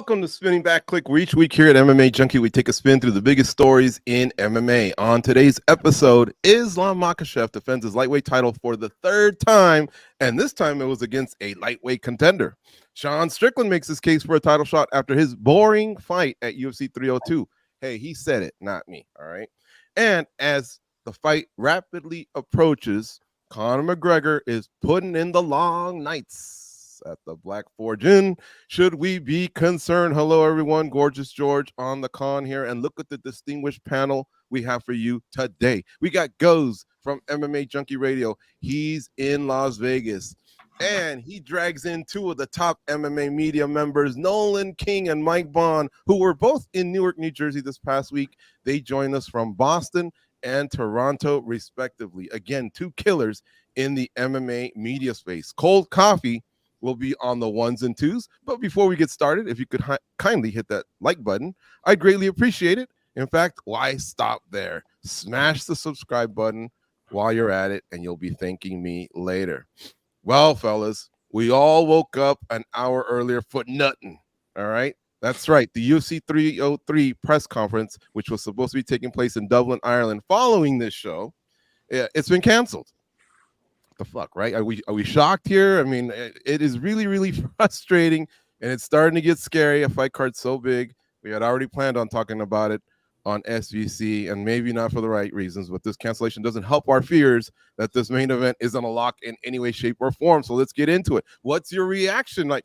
Welcome to Spinning Back Clique, where each week here at MMA Junkie, we take a spin through the biggest stories in MMA. On today's episode, Islam Makhachev defends his lightweight title for the third time, and this time it was against a lightweight contender. Sean Strickland makes his case for a title shot after his boring fight at UFC 302. Hey, he said it, not me, all right? And as the fight rapidly approaches, Conor McGregor is putting in the long nights at the Black Forge Inn. Should we be concerned? Hello, everyone. Gorgeous George on the con here. And look at the distinguished panel we have for you today. We got Goes from MMA Junkie Radio. He's in Las Vegas. And he drags in two of the top MMA media members, Nolan King and Mike Bond, who were both in Newark, New Jersey this past week. They join us from Boston and Toronto, respectively. Again, two killers in the MMA media space. Cold Coffee will be on the ones and twos. But before we get started, if you could kindly hit that like button, I'd greatly appreciate it. In fact, why stop there? Smash the subscribe button while you're at it, and you'll be thanking me later. Well, fellas, we all woke up an hour earlier for nothing. All right. That's right. The UFC 303 press conference, which was supposed to be taking place in Dublin, Ireland, following this show, it's been canceled. The fuck, right? Are we shocked here? I mean, it is really, really frustrating, and it's starting to get scary. A fight card so big. We had already planned on talking about it on SVC, and maybe not for the right reasons, but this cancellation doesn't help our fears that this main event isn't a lock in any way, shape, or form. So let's get into it. What's your reaction? Like,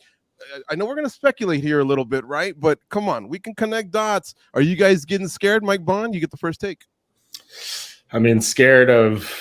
I know we're going to speculate here a little bit, right? But come on, we can connect dots. Are you guys getting scared? Mike Bond, you get the first take. I mean, scared of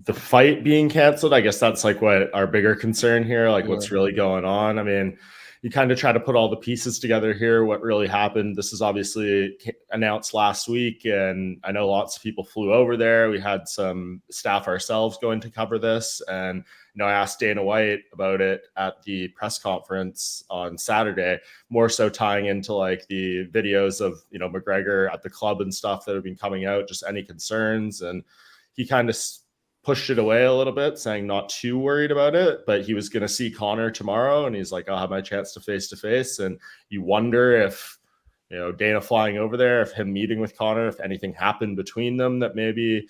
the fight being canceled. I guess that's like what our bigger concern here, like what's really going on. I mean, you kind of try to put all the pieces together here, what really happened. This is obviously announced last week, and I know lots of people flew over there. We had some staff ourselves going to cover this, and I asked Dana White about it at the press conference on Saturday, more so tying into like the videos of McGregor at the club and stuff that have been coming out, just any concerns, and he kind of pushed it away a little bit, saying not too worried about it, but he was going to see Conor tomorrow, and he's like, I'll have my chance to face. And you wonder if, Dana flying over there, if him meeting with Conor, if anything happened between them that maybe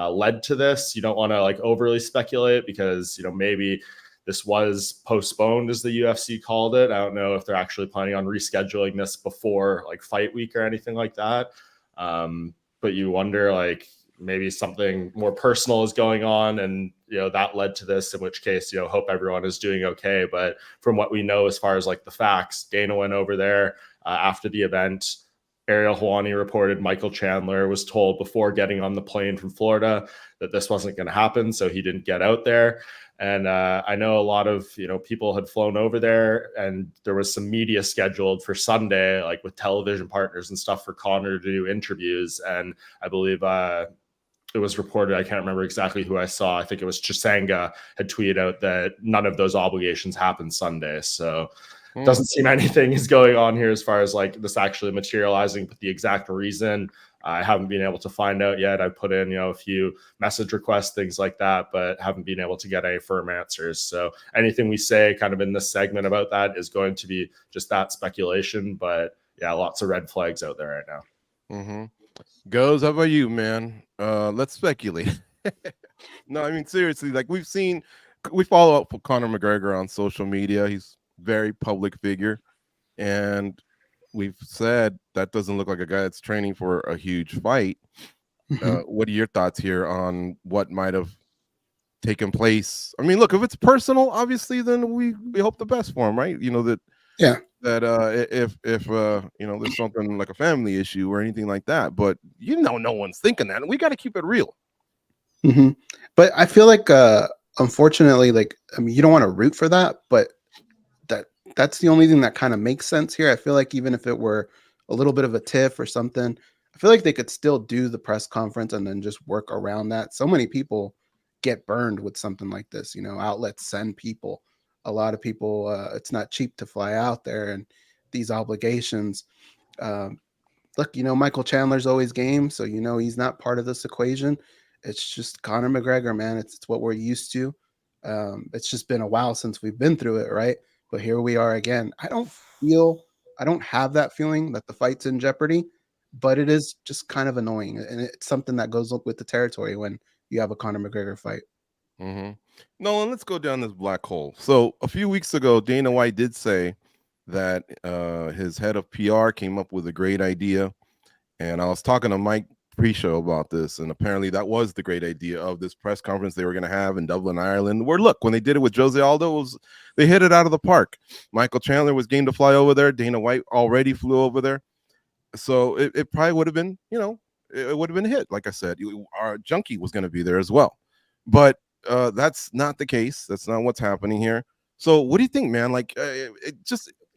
led to this. You don't want to like overly speculate because, maybe this was postponed, as the UFC called it. I don't know if they're actually planning on rescheduling this before like fight week or anything like that. But you wonder, like, maybe something more personal is going on, and that led to this, in which case hope everyone is doing okay. But from what we know, as far as like the facts, Dana went over there after the event. Ariel Helwani reported Makhachev was told before getting on the plane from Florida that this wasn't going to happen, so he didn't get out there. And I know a lot of people had flown over there, and there was some media scheduled for Sunday, like with television partners and stuff, for Conor to do interviews. And I believe it was reported, I can't remember exactly who I saw, I think it was Chisanga, had tweeted out that none of those obligations happened Sunday. So it doesn't seem anything is going on here as far as like this actually materializing, but the exact reason I haven't been able to find out yet. I put in a few message requests, things like that, but haven't been able to get any firm answers. So anything we say kind of in this segment about that is going to be just that speculation. But yeah, lots of red flags out there right now. Mm-hmm. Goes, how about you, man? Let's speculate. No, I mean, seriously, like we follow up with Conor McGregor on social media. He's a very public figure, and we've said that doesn't look like a guy that's training for a huge fight. What are your thoughts here on what might have taken place? I mean, look, if it's personal, obviously, then we hope the best for him, right? If there's something like a family issue or anything like that, but no one's thinking that, and we got to keep it real. But I feel like unfortunately, like, I mean, you don't want to root for that, but that's the only thing that kind of makes sense here. I feel like even if it were a little bit of a tiff or something, I feel like they could still do the press conference and then just work around that. So many people get burned with something like this. Outlets send people. A lot of people, it's not cheap to fly out there, and these obligations. Look, Michael Chandler's always game, so he's not part of this equation. It's just Conor McGregor, man. It's what we're used to. It's just been a while since we've been through it, right? But here we are again. I don't feel I don't have that feeling that the fight's in jeopardy, but it is just kind of annoying, and it's something that goes up with the territory when you have a Conor McGregor fight. Nolan, let's go down this black hole. So a few weeks ago, Dana White did say that his head of PR came up with a great idea, and I was talking to Mike pre-show about this, and apparently that was the great idea of this press conference they were going to have in Dublin, Ireland, where, look, when they did it with Jose Aldo, they hit it out of the park. Michael Chandler was game to fly over there. Dana White already flew over there. So it probably would have been, it would have been a hit. Like I said, our Junkie was going to be there as well. But that's not the case. That's not what's happening here. So what do you think, man? Like,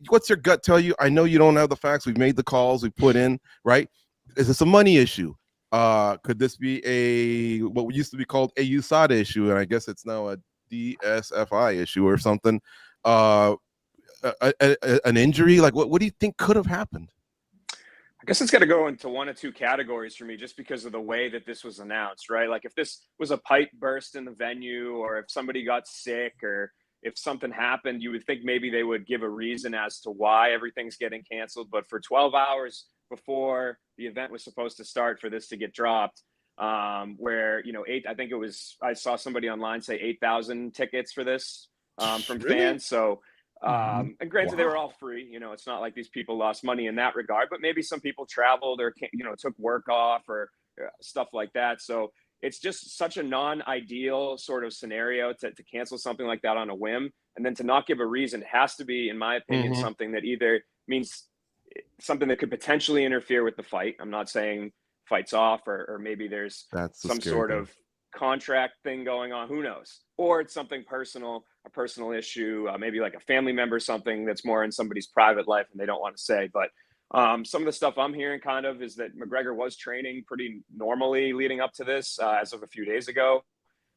what's your gut tell you? I know you don't have the facts. We've made the calls. We put in, right? Is this a money issue? Could this be what used to be called a USADA issue, and I guess it's now a DSFI issue or something? An injury? Like, what do you think could have happened? I guess it's got to go into one of two categories for me, just because of the way that this was announced, right? Like, if this was a pipe burst in the venue, or if somebody got sick, or if something happened, you would think maybe they would give a reason as to why everything's getting canceled. But for 12 hours before the event was supposed to start, for this to get dropped, where, I think I saw somebody online say 8,000 tickets for this from fans. So, and granted, they were all free. It's not like these people lost money in that regard, but maybe some people traveled or, took work off or stuff like that. So it's just such a non-ideal sort of scenario to cancel something like that on a whim. And then to not give a reason has to be, in my opinion, something that either means something that could potentially interfere with the fight. I'm not saying fight's off, or maybe there's some sort of contract thing going on. Who knows? Or it's something personal, a personal issue, maybe like a family member, something that's more in somebody's private life and they don't want to say. But some of the stuff I'm hearing kind of is that McGregor was training pretty normally leading up to this as of a few days ago.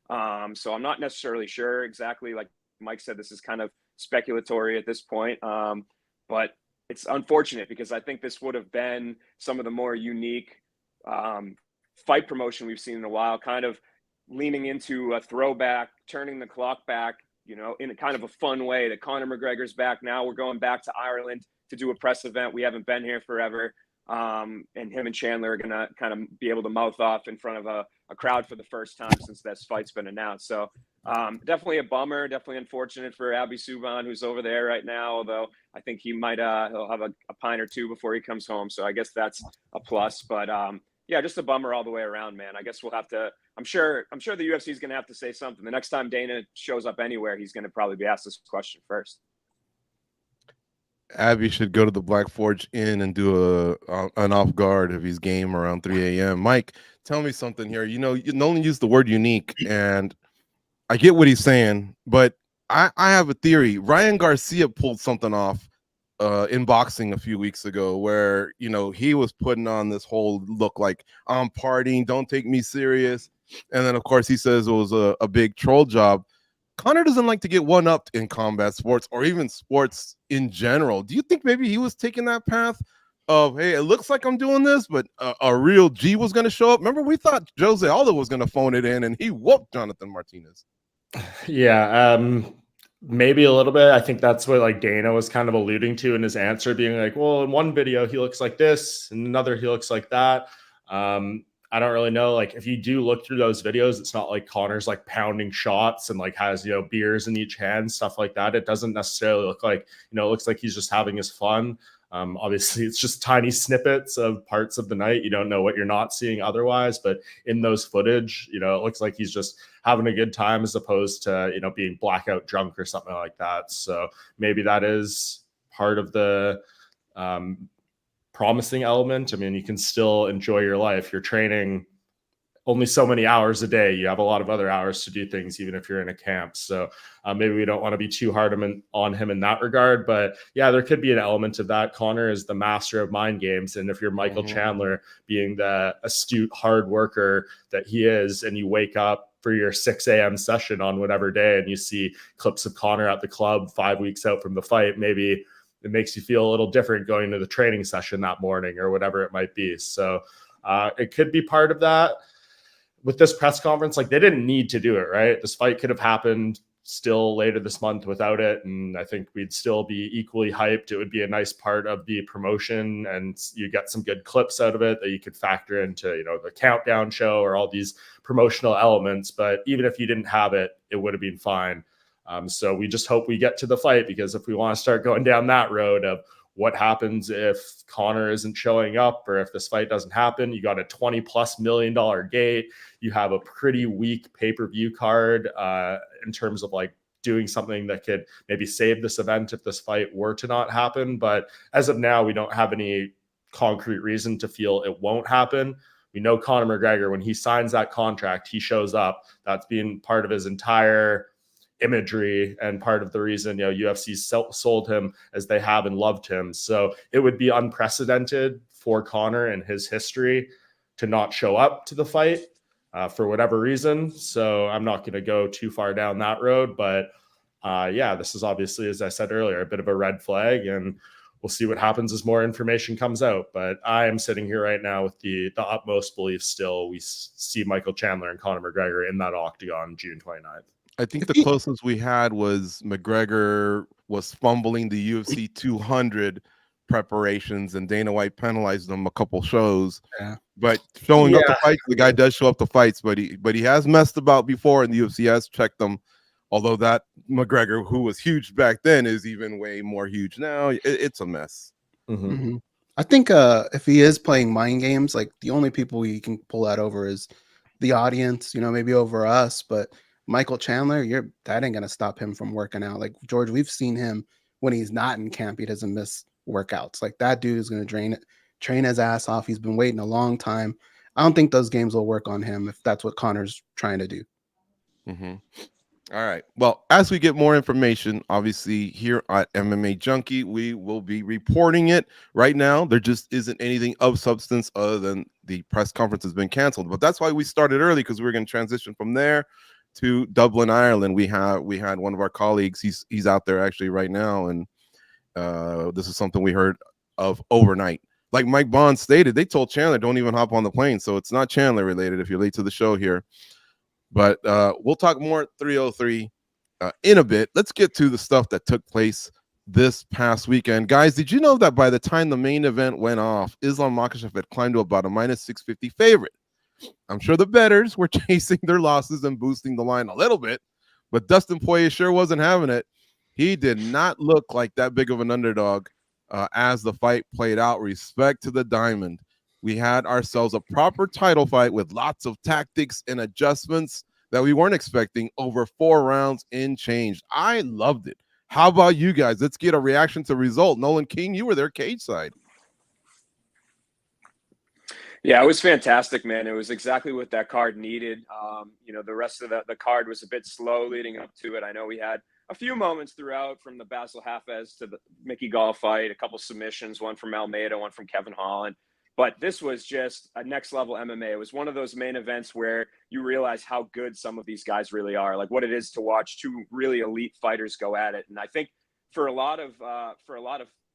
So I'm not necessarily sure exactly. Like Mike said, this is kind of speculatory at this point. But it's unfortunate, because I think this would have been some of the more unique fight promotion we've seen in a while, kind of leaning into a throwback, turning the clock back, in a kind of a fun way, that Conor McGregor's back now. We're going back to Ireland to do a press event. We haven't been here forever. And him and Chandler are going to kind of be able to mouth off in front of a crowd for the first time since this fight's been announced. So definitely a bummer, definitely unfortunate for Abby Subban, who's over there right now, although I think he might he'll have a pint or two before he comes home. So I guess that's a plus. But yeah, just a bummer all the way around, man. I guess we'll have to, I'm sure the UFC is going to have to say something. The next time Dana shows up anywhere, he's going to probably be asked this question first. Abby should go to the Black Forge Inn and do an off guard if he's game around 3 a.m. Mike, tell me something here. You Nolan used the word unique, and I get what he's saying, but I have a theory. Ryan Garcia pulled something off in boxing a few weeks ago, where he was putting on this whole look like, I'm partying, don't take me serious, and then of course he says it was a big troll job. Conor doesn't like to get one-upped in combat sports, or even sports in general. Do you think maybe he was taking that path of, hey, it looks like I'm doing this, but a real G was going to show up? Remember, we thought Jose Aldo was going to phone it in, and he whooped Jonathan Martinez. Yeah, maybe a little bit. I think that's what like Dana was kind of alluding to in his answer, being like, well, in one video he looks like this, in another he looks like that. I don't really know. Like, if you do look through those videos, it's not like Conor's like pounding shots and like has, beers in each hand, stuff like that. It doesn't necessarily look like, it looks like he's just having his fun. Obviously it's just tiny snippets of parts of the night. You don't know what you're not seeing otherwise, but in those footage, it looks like he's just having a good time, as opposed to, being blackout drunk or something like that. So maybe that is part of the, promising element. I mean, you can still enjoy your life. You're training only so many hours a day. You have a lot of other hours to do things, even if you're in a camp. So maybe we don't want to be too hard on him in that regard. But yeah, there could be an element of that. Conor is the master of mind games. And if you're Michael Chandler, being the astute hard worker that he is, and you wake up for your 6 a.m. session on whatever day and you see clips of Conor at the club 5 weeks out from the fight, maybe it makes you feel a little different going to the training session that morning or whatever it might be. So it could be part of that. With this press conference, like, they didn't need to do it, right? This fight could have happened still later this month without it, and I think we'd still be equally hyped. It would be a nice part of the promotion, and you get some good clips out of it that you could factor into, you know, the countdown show or all these promotional elements. But even if you didn't have it, it would have been fine. So we just hope we get to the fight, because if we want to start going down that road of what happens if Conor isn't showing up, or if this fight doesn't happen, you got a $20+ million gate. You have a pretty weak pay-per-view card in terms of like doing something that could maybe save this event if this fight were to not happen. But as of now, we don't have any concrete reason to feel it won't happen. We know Conor McGregor, when he signs that contract, he shows up. That's been part of his entire imagery and part of the reason, you know, UFC sold him as they have and loved him. So it would be unprecedented for Conor and his history to not show up to the fight for whatever reason. So I'm not going to go too far down that road, but yeah, this is obviously, as I said earlier, a bit of a red flag, and we'll see what happens as more information comes out. But I am sitting here right now with the utmost belief still we see Michael Chandler and Conor McGregor in that octagon June 29th. I think the closest we had was McGregor was fumbling the UFC 200 preparations, and Dana White penalized him a couple shows. Yeah. But showing up to fights, the guy does show up to fights, but he has messed about before, and the UFC has checked him. Although that McGregor, who was huge back then, is even way more huge now. It's a mess. Mm-hmm. Mm-hmm. I think if he is playing mind games, like the only people we can pull that over is the audience, you know, maybe over us, but Michael Chandler, that ain't gonna stop him from working out. Like George, we've seen him when he's not in camp, he doesn't miss workouts. Like that dude is gonna train his ass off. He's been waiting a long time. I don't think those games will work on him if that's what Conor's trying to do. Mm-hmm. All right. Well, as we get more information, obviously here at MMA Junkie, we will be reporting it. Right now, there just isn't anything of substance other than the press conference has been canceled. But that's why we started early, because we were going to transition from there to Dublin, Ireland. We had one of our colleagues. He's out there actually right now, and this is something we heard of overnight. Like Mike Bond stated, they told Chandler don't even hop on the plane, so it's not Chandler related if you're late to the show here. But we'll talk more at 303 in a bit. Let's get to the stuff that took place this past weekend. Guys, did you know that by the time the main event went off, Islam Makhachev had climbed to about a -650 favorite? I'm sure the bettors were chasing their losses and boosting the line a little bit, but Dustin Poirier sure wasn't having it. He did not look like that big of an underdog as the fight played out. Respect to the Diamond. We had ourselves a proper title fight with lots of tactics and adjustments that we weren't expecting over 4 rounds and change. I loved it. How about you guys? Let's get a reaction to the result. Nolan King, you were there cage side. Yeah, it was fantastic, man. It was exactly what that card needed. You know, the rest of the card was a bit slow leading up to it. I know we had a few moments throughout, from the Basil Hafez to the Mickey Gall fight, a couple submissions, one from Almeida, one from Kevin Holland. But this was just a next level MMA. It was one of those main events where you realize how good some of these guys really are, like what it is to watch 2 really elite fighters go at it. And I think for a lot of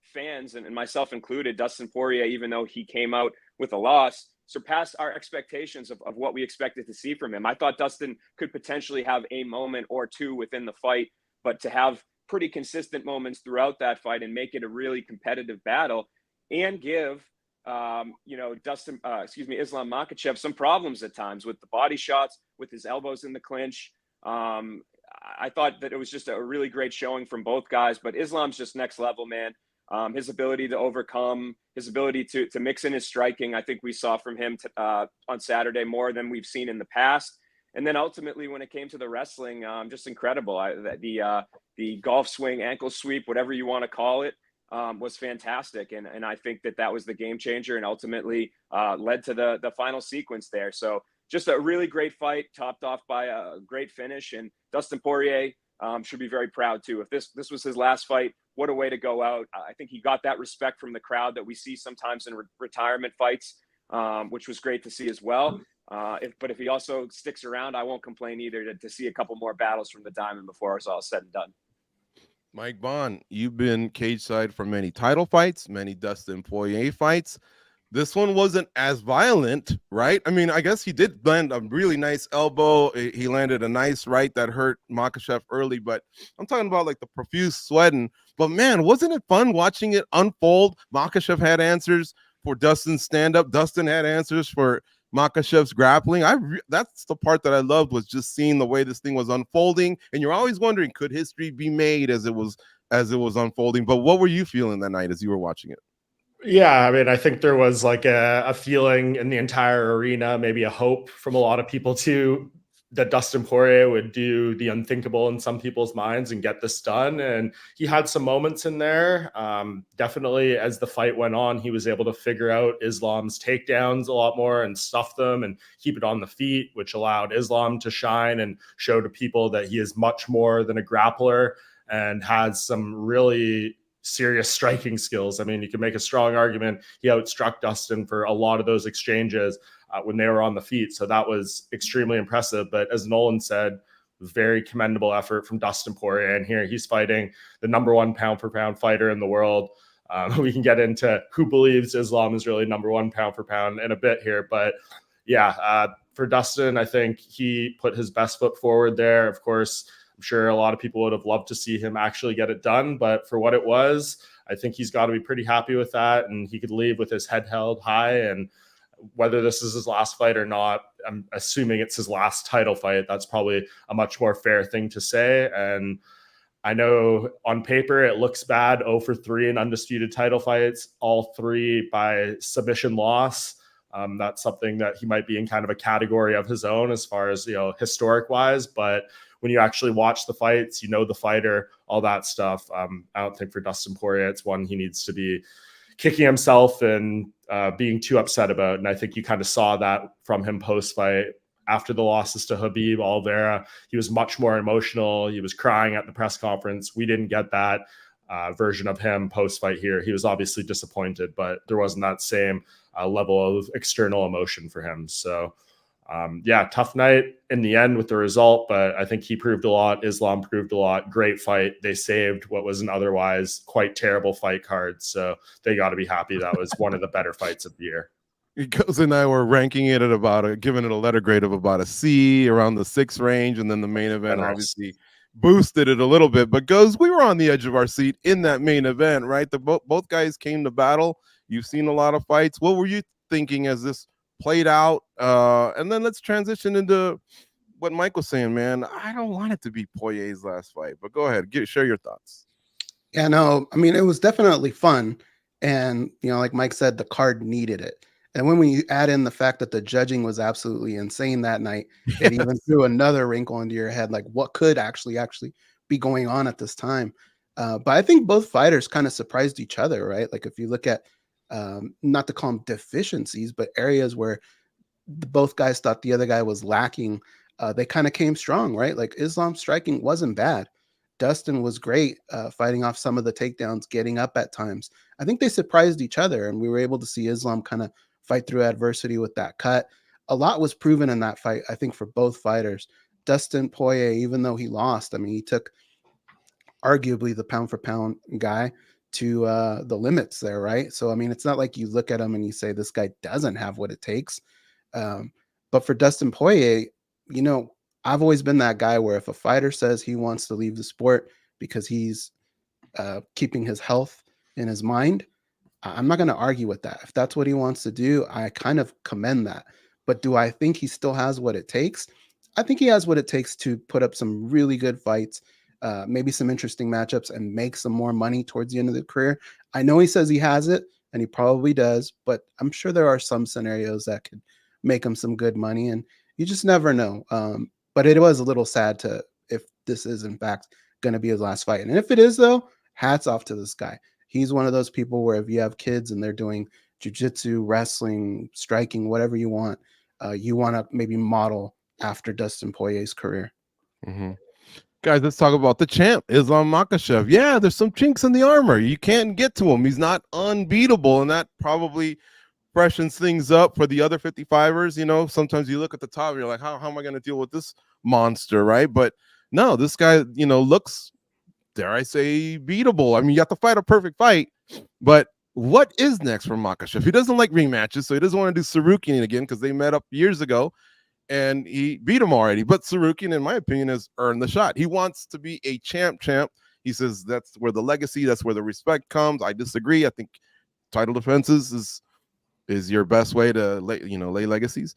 fans, and myself included, Dustin Poirier, even though he came out with a loss, surpassed our expectations of what we expected to see from him. I thought Dustin could potentially have a moment or two within the fight, but to have pretty consistent moments throughout that fight and make it a really competitive battle and give Islam Makhachev some problems at times with the body shots, with his elbows in the clinch. I thought that it was just a really great showing from both guys, but Islam's just next level, man. His ability to overcome, his ability to mix in his striking, I think we saw from him on Saturday more than we've seen in the past. And then ultimately, when it came to the wrestling, just incredible. The golf swing, ankle sweep, whatever you want to call it, was fantastic. And I think that was the game changer and ultimately led to the final sequence there. So just a really great fight, topped off by a great finish. And Dustin Poirier should be very proud too. If this was his last fight, what a way to go out. I think he got that respect from the crowd that we see sometimes in retirement fights, which was great to see as well. But if he also sticks around, I won't complain either to see a couple more battles from the Diamond before it's all said and done. Mike Bond, you've been cage side for many title fights, many Dustin Poirier fights. This one wasn't as violent, right? I mean, I guess he did land a really nice elbow. He landed a nice right that hurt Makhachev early, but I'm talking about like the profuse sweating. But man, wasn't it fun watching it unfold? Makhachev had answers for Dustin's stand-up. Dustin had answers for Makhachev's grappling. That's the part that I loved, was just seeing the way this thing was unfolding. And you're always wondering, could history be made as it was unfolding? But what were you feeling that night as you were watching it? Yeah, I mean, I think there was like a feeling in the entire arena, maybe a hope from a lot of people too, that Dustin Poirier would do the unthinkable in some people's minds and get this done. And he had some moments in there. Definitely as the fight went on, he was able to figure out Islam's takedowns a lot more and stuff them and keep it on the feet, which allowed Islam to shine and show to people that he is much more than a grappler and has some really serious striking skills. I mean, you can make a strong argument he outstruck Dustin for a lot of those exchanges when they were on the feet. So that was extremely impressive. But as Nolan said, very commendable effort from Dustin Poirier. And here he's fighting the #1 pound-for-pound fighter in the world. We can get into who believes Islam is really #1 pound-for-pound in a bit here. But yeah, for Dustin, I think he put his best foot forward there. Of course, I'm sure a lot of people would have loved to see him actually get it done, but for what it was, I think he's got to be pretty happy with that, and he could leave with his head held high. And whether this is his last fight or not, I'm assuming it's his last title fight. That's probably a much more fair thing to say. And I know on paper it looks bad, 0 for 3 in undisputed title fights, all 3 by submission loss. That's something that he might be in kind of a category of his own as far as, historic wise, but when you actually watch the fights, the fighter, all that stuff. I don't think for Dustin Poirier, it's one he needs to be kicking himself and being too upset about. And I think you kind of saw that from him post-fight. After the losses to Khabib, Oliveira, he was much more emotional. He was crying at the press conference. We didn't get that version of him post-fight here. He was obviously disappointed, but there wasn't that same level of external emotion for him. So tough night in the end with the result, but I think he proved a lot. Islam proved a lot. Great fight. They saved what was an otherwise quite terrible fight card. So they got to be happy. That was one of the better fights of the year. Goes and I were ranking it at giving it a letter grade of about a C, around the 6 range. And then the main event obviously boosted it a little bit, but we were on the edge of our seat in that main event, right? Both guys came to battle. You've seen a lot of fights. What were you thinking as this played out? And then let's transition into what Mike was saying, man. I don't want it to be Poirier's last fight, but go ahead, share your thoughts. Yeah, no, I mean, it was definitely fun. And, like Mike said, the card needed it. And when you add in the fact that the judging was absolutely insane that night, it even threw another wrinkle into your head, like what could actually be going on at this time. But I think both fighters kind of surprised each other, right? Like if you look at, not to call them deficiencies, but areas where both guys thought the other guy was lacking, they kind of came strong, right? Like Islam's striking wasn't bad. Dustin was great, fighting off some of the takedowns, getting up at times. I think they surprised each other, and we were able to see Islam kind of fight through adversity with that cut. A lot was proven in that fight, I think, for both fighters. Dustin Poirier, even though he lost, I mean, he took arguably the pound-for-pound guy to the limits there, right? So, I mean, it's not like you look at him and you say, this guy doesn't have what it takes. But for Dustin Poirier, I've always been that guy where if a fighter says he wants to leave the sport because he's keeping his health in his mind, I'm not going to argue with that. If that's what he wants to do, I kind of commend that. But do I think he still has what it takes? I think he has what it takes to put up some really good fights, maybe some interesting matchups, and make some more money towards the end of the career. I know he says he has it, and he probably does, but I'm sure there are some scenarios that could make him some good money, and you just never know. But it was a little sad if this is in fact going to be his last fight. And if it is, though, hats off to this guy. He's one of those people where if you have kids and they're doing jiu-jitsu, wrestling, striking, whatever you want to maybe model after Dustin Poirier's career. Mm-hmm. Guys, let's talk about the champ, Islam Makhachev. Yeah, there's some chinks in the armor. You can't get to him. He's not unbeatable, and that probably freshens things up for the other 55ers. Sometimes you look at the top and you're like, how am I going to deal with this monster, right? But no, this guy, looks, dare I say, beatable. I mean, you have to fight a perfect fight, but What is next for Makhachev? He doesn't like rematches, so he doesn't want to do Sarukian again because they met up years ago and he beat him already. But Sarukian, in my opinion, has earned the shot. He wants to be a champ. He says that's where the legacy, that's where the respect comes. I disagree. I think title defenses is your best way to lay legacies.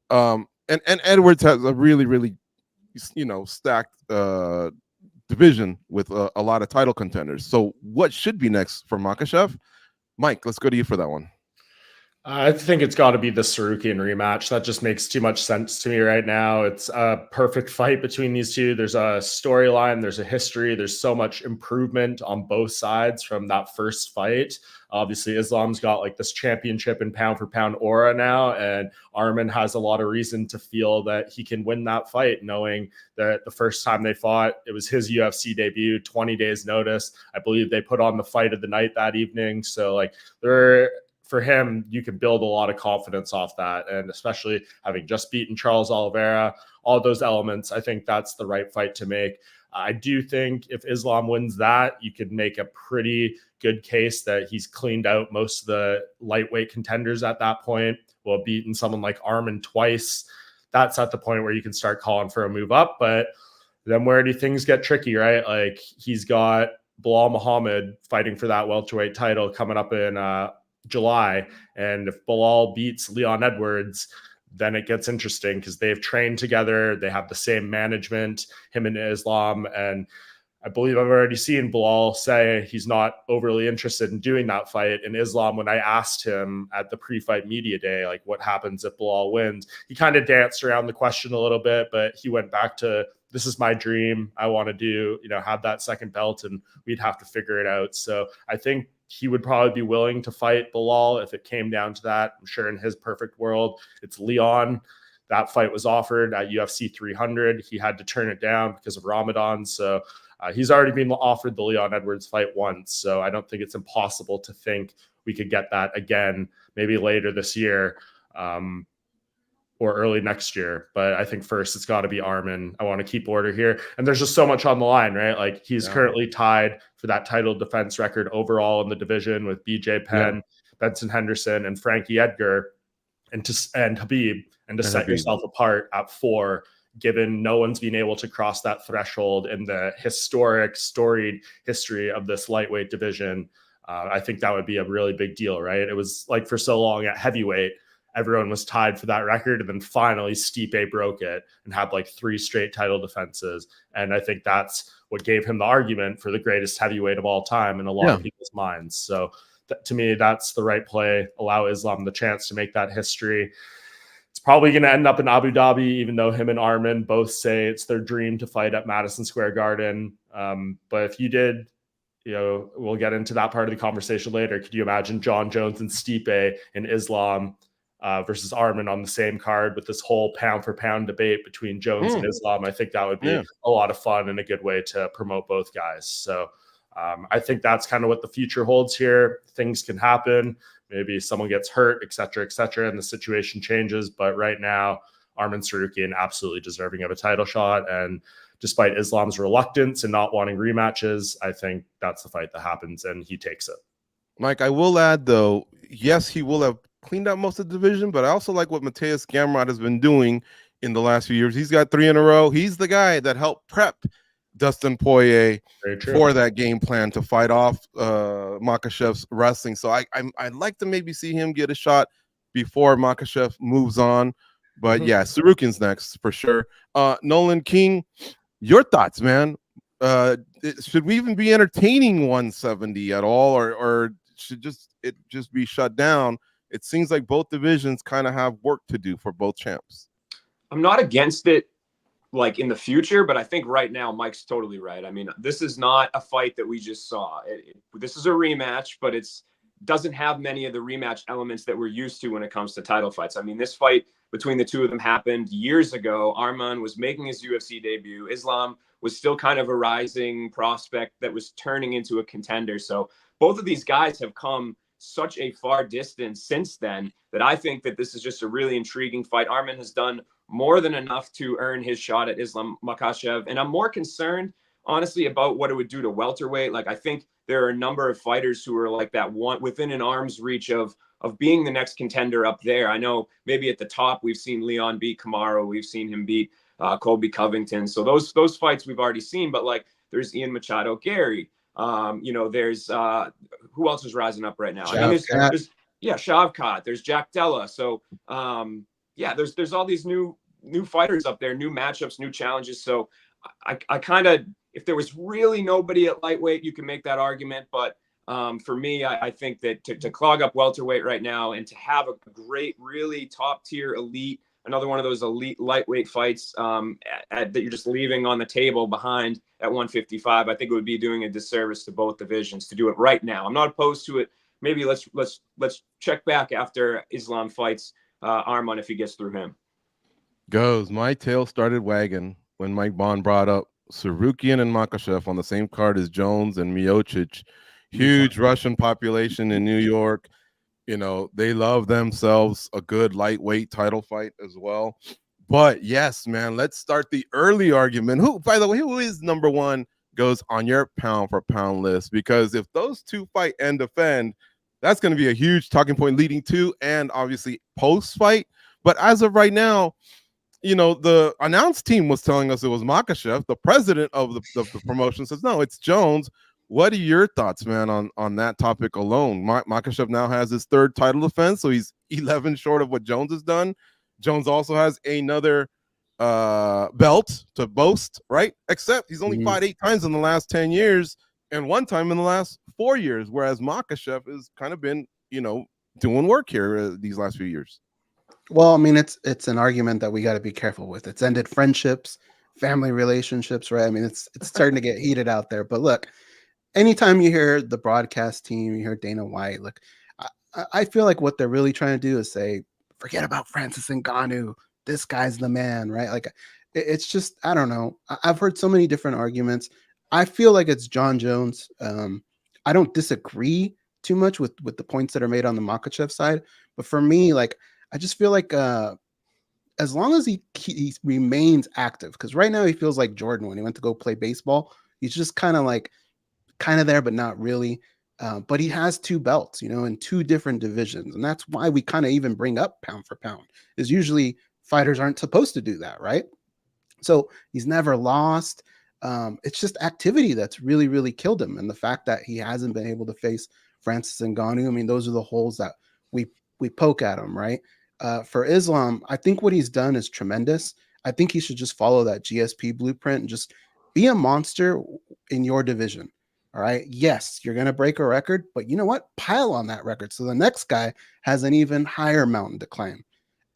And Edwards has a really stacked division with a lot of title contenders. So what should be next for Makhachev? Mike, let's go to you for that one. I think it's got to be the Sarukian rematch. That just makes too much sense to me right now. It's a perfect fight between these two. There's a storyline, there's a history, there's so much improvement on both sides from that first fight. Obviously, Islam's got like this championship and pound for pound aura now, and Arman has a lot of reason to feel that he can win that fight, knowing that the first time they fought, it was his UFC debut, 20 days notice. I believe they put on the fight of the night that evening. So like for him, you can build a lot of confidence off that. And especially having just beaten Charles Oliveira, all those elements, I think that's the right fight to make. I do think if Islam wins that, you could make a pretty good case that he's cleaned out most of the lightweight contenders at that point. Well, beaten someone like Arman twice. That's at the point where you can start calling for a move up. But then where do things get tricky, right? Like he's got Bilal Muhammad fighting for that welterweight title coming up in July, and if Bilal beats Leon Edwards, then it gets interesting because they've trained together, they have the same management, him and Islam, and I believe I've already seen Bilal say he's not overly interested in doing that fight. And Islam, when I asked him at the pre-fight media day, like what happens if Bilal wins, he kind of danced around the question a little bit, but he went back to, this is my dream, I want to do, have that second belt, and we'd have to figure it out. So I think he would probably be willing to fight Bilal if it came down to that. I'm sure in his perfect world, it's Leon. That fight was offered at UFC 300. He had to turn it down because of Ramadan. So he's already been offered the Leon Edwards fight once. So I don't think it's impossible to think we could get that again, maybe later this year or early next year. But I think first it's got to be Arman. I want to keep order here. And there's just so much on the line, right? Like he's currently tied for that title defense record overall in the division with BJ Penn, Benson Henderson, and Frankie Edgar, and Habib, and to set yourself apart at 4, given no one's been able to cross that threshold in the storied history of this lightweight division. I think that would be a really big deal, right? It was like for so long at heavyweight, everyone was tied for that record. And then finally Stipe broke it and had like 3 straight title defenses. And I think that's what gave him the argument for the greatest heavyweight of all time in a lot of people's minds. So to me, that's the right play. Allow Islam the chance to make that history. It's probably going to end up in Abu Dhabi, even though him and Arman both say it's their dream to fight at Madison Square Garden. But if you did, we'll get into that part of the conversation later. Could you imagine John Jones and Stipe and Islam versus Arman on the same card with this whole pound for pound debate between Jones and Islam? I think that would be a lot of fun and a good way to promote both guys. So I think that's kind of what the future holds here. Things can happen. Maybe someone gets hurt, et cetera, and the situation changes. But right now, Arman Sarukian absolutely deserving of a title shot. And despite Islam's reluctance and not wanting rematches, I think that's the fight that happens, and he takes it. Mike, I will add, though, yes, he will have cleaned out most of the division, but I also like what Mateus Gamrot has been doing in the last few years. He's got 3 in a row. He's the guy that helped prep Dustin Poirier for that game plan to fight off Makhachev's wrestling. So I'd like to maybe see him get a shot before Makhachev moves on. But yeah, Sarukian's next for sure. Nolan King, your thoughts, man? Should we even be entertaining 170 at all, or should it just be shut down? It seems like both divisions kind of have work to do for both champs. I'm not against it like in the future, but I think right now Mike's totally right. I mean, this is not a fight that we just saw. This is a rematch, but it's doesn't have many of the rematch elements that we're used to when it comes to title fights. I mean, this fight between the two of them happened years ago. Arman was making his UFC debut. Islam was still kind of a rising prospect that was turning into a contender. So both of these guys have come such a far distance since then that I think that this is just a really intriguing fight. Arman has done more than enough to earn his shot at Islam Makhachev. And I'm more concerned, honestly, about what it would do to welterweight. Like, I think there are a number of fighters who are like that one within an arm's reach of being the next contender up there. I know maybe at the top we've seen Leon beat Kamaru, we've seen him beat Colby Covington. So those fights we've already seen, but like there's Ian Machado, Gary. There's who else is rising up right now? I mean, there's Shavkat, there's Jack Della. So there's all these new fighters up there, new matchups, new challenges. So I kind of, if there was really nobody at lightweight, you can make that argument. But for me, I think that to clog up welterweight right now and to have a great, really top tier elite, another one of those elite lightweight fights that you're just leaving on the table behind at 155, I think it would be doing a disservice to both divisions to do it right now. I'm not opposed to it. Maybe let's check back after Islam fights Arman if he gets through him. My tail started wagging when Mike Bond brought up Sarukian and Makhachev on the same card as Jones and Miocic. Huge Russian population in New York. You know, they love themselves a good lightweight title fight as well. But yes, man, let's start the early argument. Who, by the way, who is number one goes on your pound for pound list? Because if those two fight and defend, that's going to be a huge talking point leading to and obviously post fight. But as of right now, you know, the announced team was telling us it was Makhachev. The president of the promotion says, no, it's Jones. What are your thoughts, man, on that topic alone? Makhachev now has his third title defense, so he's 11 short of what Jones has done. Jones also has another belt to boast, right? Except he's only fought 8 times in the last 10 years and 1 time in the last 4 years, whereas Makhachev has kind of been, you know, doing work here these last few years. Well, I mean, it's an argument that we got to be careful with. It's ended friendships, family relationships, right? I mean, it's starting to get heated out there. But look, anytime you hear the broadcast team, you hear Dana White, look, I feel like what they're really trying to do is say, forget about Francis Ngannou. This guy's the man, right? Like, it's just, I don't know. I've heard so many different arguments. I feel like it's John Jones. I don't disagree too much with the points that are made on the Makhachev side. But for me, like, I just feel like as long as he remains active, because right now he feels like Jordan when he went to go play baseball. He's just kind of there, but not really. But he has 2 belts, you know, in 2 different divisions. And that's why we kind of even bring up pound for pound, is usually fighters aren't supposed to do that, right? So he's never lost. It's just activity that's really, really killed him. And the fact that he hasn't been able to face Francis Ngannou, I mean, those are the holes that we poke at him, right? For Islam, I think what he's done is tremendous. I think he should just follow that GSP blueprint and just be a monster in your division. All right. Yes, you're going to break a record, but you know what? Pile on that record. So the next guy has an even higher mountain to climb.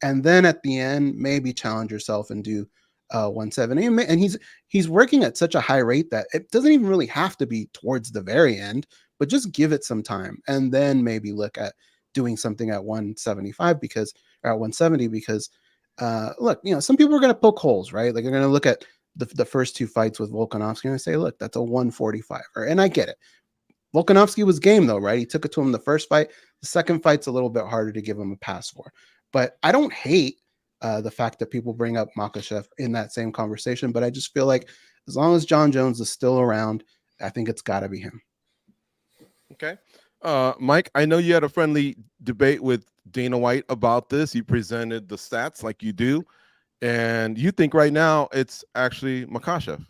And then at the end, maybe challenge yourself and do 170. And he's working at such a high rate that it doesn't even really have to be towards the very end, but just give it some time. And then maybe look at doing something at 175 or at 170, because look, you know, some people are going to poke holes, right? Like they're going to look at the first 2 fights with Volkanovski and say, look, that's a 145. And I get it. Volkanovski was game though, right? He took it to him the first fight. The second fight's a little bit harder to give him a pass for. But I don't hate the fact that people bring up Makhachev in that same conversation. But I just feel like as long as John Jones is still around, I think it's got to be him. Okay. Mike, I know you had a friendly debate with Dana White about this. You presented the stats like you do, and you think right now it's actually Makhachev.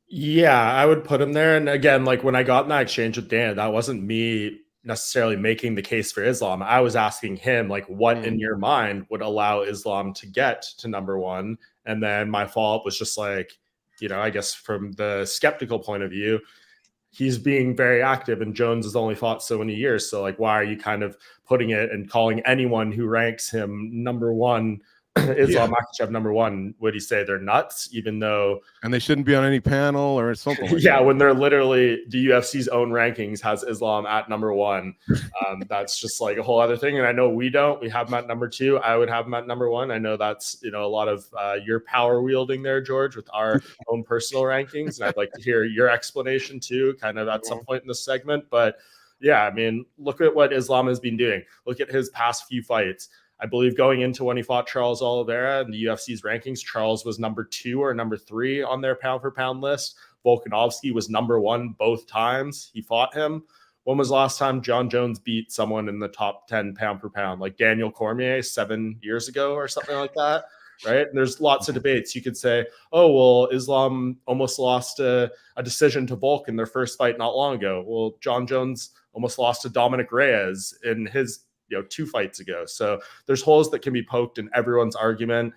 Yeah, I would put him there. And again, like when I got in that exchange with Dan, that wasn't me necessarily making the case for Islam. I was asking him, like, what in your mind would allow Islam to get to number 1? And then my follow-up was just like, you know, I guess from the skeptical point of view, he's being very active and Jones has only fought so many years. So like, why are you kind of putting it and calling anyone who ranks him number 1, Islam Makhachev number 1? Would he say they're nuts, even though, and they shouldn't be on any panel or something like yeah, that? when they're literally, the UFC's own rankings has Islam at number 1. That's just like a whole other thing. And I know we have him at number 2. I would have him at number 1. I know that's, you know, a lot of your power wielding there, George, with our own personal rankings. And I'd like to hear your explanation too, kind of at some point in this segment. But yeah, I mean, look at what Islam has been doing. Look at his past few fights. I believe going into when he fought Charles Oliveira in the UFC's rankings, Charles was number 2 or number 3 on their pound for pound list. Volkanovski was number one both times he fought him. When was the last time John Jones beat someone in the top 10 pound for pound, like Daniel Cormier 7 years ago or something like that? Right. And there's lots of debates. You could say, oh, well, Islam almost lost a decision to Volk in their first fight not long ago. Well, John Jones almost lost to Dominic Reyes in his 2 fights ago. So there's holes that can be poked in everyone's argument.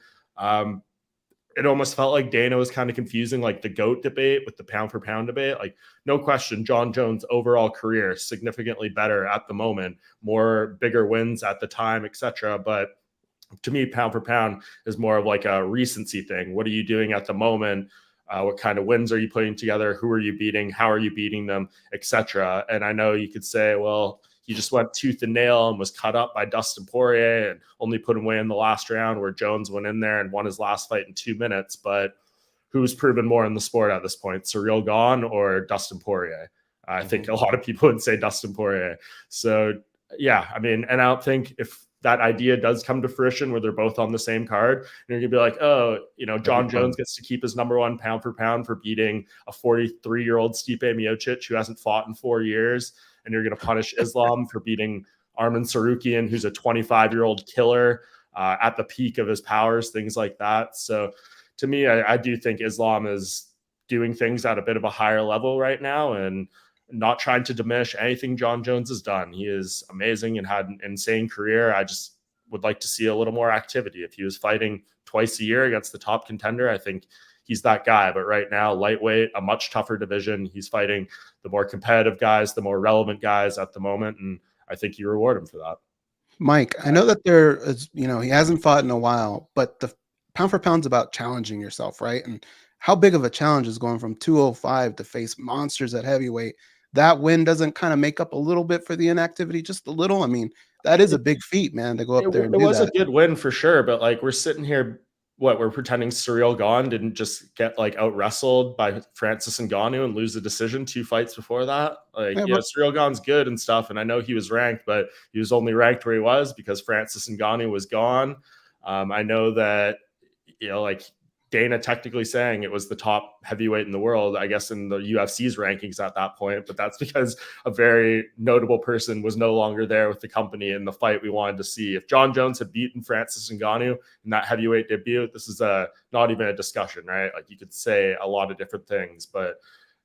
It almost felt like Dana was kind of confusing like the GOAT debate with the pound for pound debate. Like, no question, John Jones' overall career significantly better at the moment, more bigger wins at the time, etc. But to me, pound for pound is more of like a recency thing. What are you doing at the moment? What kind of wins are you putting together? Who are you beating? How are you beating them, etc. And I know you could say, well, he just went tooth and nail and was cut up by Dustin Poirier and only put him away in the last round, where Jones went in there and won his last fight in 2 minutes. But who's proven more in the sport at this point, Ciryl Gane or Dustin Poirier? I think a lot of people would say Dustin Poirier. So, yeah, I mean, and I don't think if that idea does come to fruition where they're both on the same card, and you're gonna be like, oh, John Jones gets to keep his number one pound for pound for beating a 43-year-old Stipe Miocic who hasn't fought in 4 years, and you're gonna punish Islam for beating Arman Sarukian, who's a 25-year-old killer at the peak of his powers, things like that. So to me, I do think Islam is doing things at a bit of a higher level right now, and not trying to diminish anything John Jones has done. He is amazing and had an insane career. I just would like to see a little more activity. If he was fighting twice a year against the top contender, I think he's that guy. But right now, lightweight, a much tougher division. He's fighting the more competitive guys, the more relevant guys at the moment. And I think you reward him for that. Mike, I know that there is, he hasn't fought in a while, but the pound for pound's about challenging yourself, right? And how big of a challenge is going from 205 to face monsters at heavyweight? That win doesn't kind of make up a little bit for the inactivity, just a little. I mean, that is a big feat, man, to go up there and do that. It was a good win for sure, but like, we're sitting here, we're pretending Ciryl Gane didn't just get like out wrestled by Francis Ngannou and lose the decision 2 fights before that. Like, Ciryl Gane's good and stuff, and I know he was ranked, but he was only ranked where he was because Francis Ngannou was gone. I know that like Dana technically saying it was the top heavyweight in the world, I guess, in the UFC's rankings at that point. But that's because a very notable person was no longer there with the company in the fight we wanted to see. If John Jones had beaten Francis Ngannou in that heavyweight debut, this is not even a discussion, right? Like, you could say a lot of different things. But